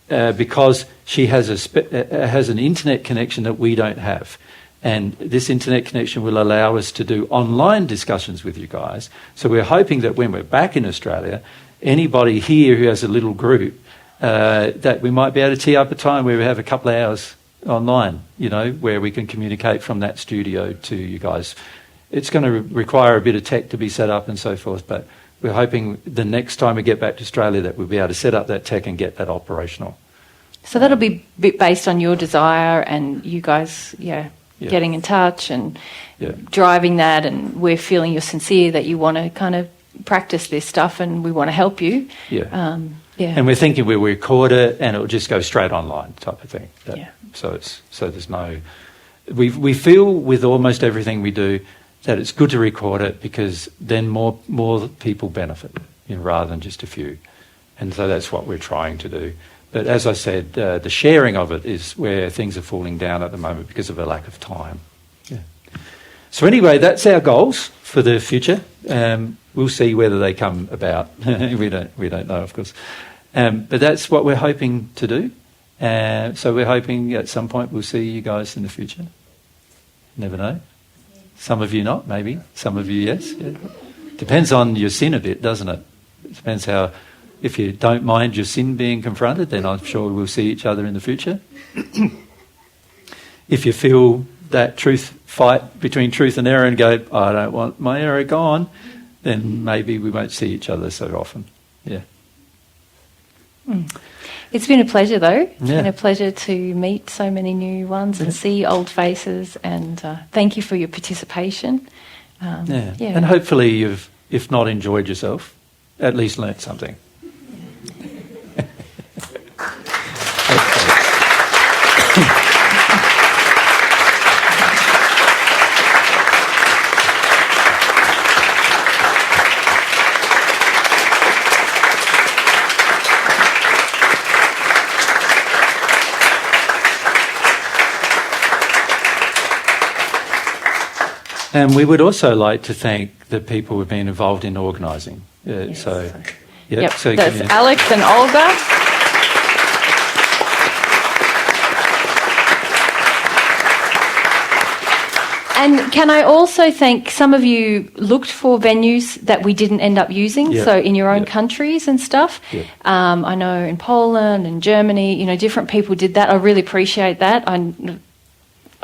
because she has an internet connection that we don't have. And this internet connection will allow us to do online discussions with you guys. So we're hoping that when we're back in Australia, anybody here who has a little group, that we might be able to tee up a time where we have a couple of hours online, where we can communicate from that studio to you guys. It's going to require a bit of tech to be set up and so forth, but we're hoping the next time we get back to Australia that we'll be able to set up that tech and get that operational. So that'll be a bit based on your desire and you guys, getting in touch and driving that, and we're feeling you're sincere that you want to kind of practice this stuff and we want to help you. And we're thinking we'll record it and it'll just go straight online type of thing. So there's no... We feel with almost everything we do that it's good to record it, because then more people benefit, rather than just a few. And so that's what we're trying to do. But as I said, the sharing of it is where things are falling down at the moment because of a lack of time. So anyway, that's our goals for the future. We'll see whether they come about. we don't know, of course. But that's what we're hoping to do. So we're hoping at some point we'll see you guys in the future. Never know. Some of you not, maybe. Some of you, yes. Depends on your sin a bit, doesn't it? It depends how... If you don't mind your sin being confronted, then I'm sure we'll see each other in the future. If you feel that truth fight between truth and error and go, I don't want my error gone, then maybe we won't see each other so often. It's been a pleasure, though. It's been a pleasure to meet so many new ones and see old faces, and thank you for your participation. And hopefully you've, if not enjoyed yourself, at least learnt something. And we would also like to thank the people who've been involved in organising. So, Yep, so that's Alex and Olga. And can I also thank some of you looked for venues that we didn't end up using, so in your own countries and stuff. I know in Poland and Germany, you know, different people did that. I really appreciate that.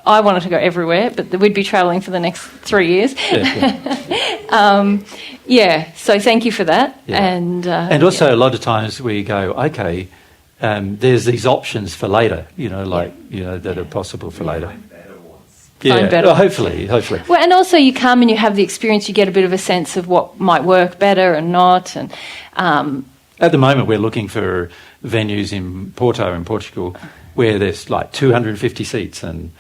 I wanted to go everywhere, but we'd be travelling for the next 3 years. So thank you for that. And also a lot of times we go, okay, there's these options for later, you know, like, you know, that are possible for later. Well, hopefully. Well, and also you come and you have the experience, you get a bit of a sense of what might work better and not. And at the moment, we're looking for venues in Porto in Portugal where there's like 250 seats and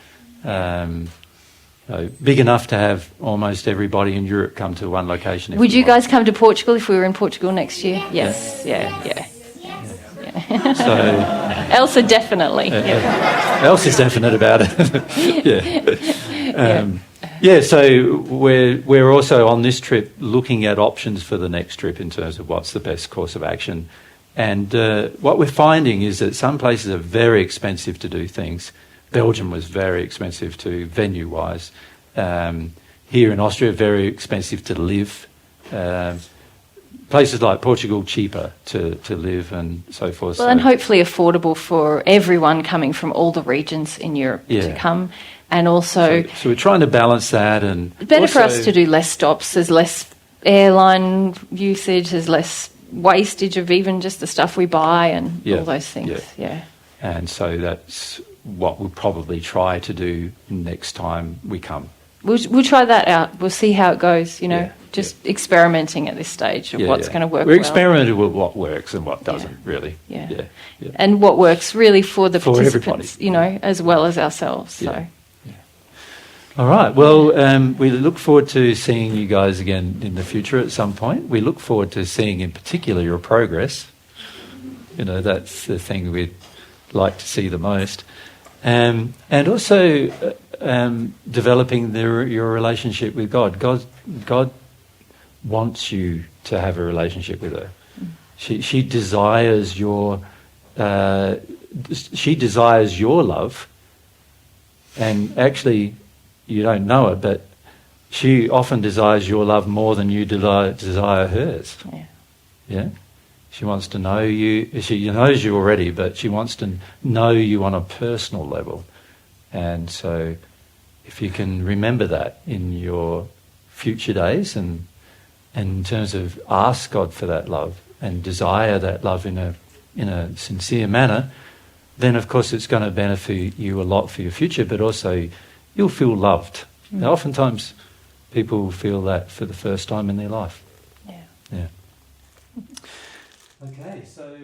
big enough to have almost everybody in Europe come to one location. Would you guys come to Portugal if we were in Portugal next year? Yes. Yeah. So Elsa definitely. Elsa's definite about it. So we're also on this trip looking at options for the next trip in terms of what's the best course of action. And what we're finding is that some places are very expensive to do things. Belgium was very expensive to venue-wise. Here in Austria, very expensive to live. Places like Portugal, cheaper to live and so forth. Well, and hopefully affordable for everyone coming from all the regions in Europe to come. And also... So we're trying to balance that. And better for us to do less stops. There's less airline usage. There's less wastage of even just the stuff we buy and all those things. And so that's what we'll probably try to do next time we come. We'll try that out. We'll see how it goes, you know, experimenting at this stage of what's going to work. We're experimenting with what works and what doesn't, really. And what works really for the for participants, everybody. you know, as well as ourselves. So. All right. Well, we look forward to seeing you guys again in the future at some point. We look forward to seeing in particular your progress. You know, that's the thing we'd like to see the most. And also developing your relationship with God. God wants you to have a relationship with her. She desires your love, and actually you don't know it, but she often desires your love more than you desire hers. Yeah. She wants to know you. She knows you already, but she wants to know you on a personal level. And so if you can remember that in your future days and in terms of ask God for that love and desire that love in a sincere manner, then of course it's going to benefit you a lot for your future, but also you'll feel loved. Now, oftentimes people feel that for the first time in their life. Yeah. Okay, so...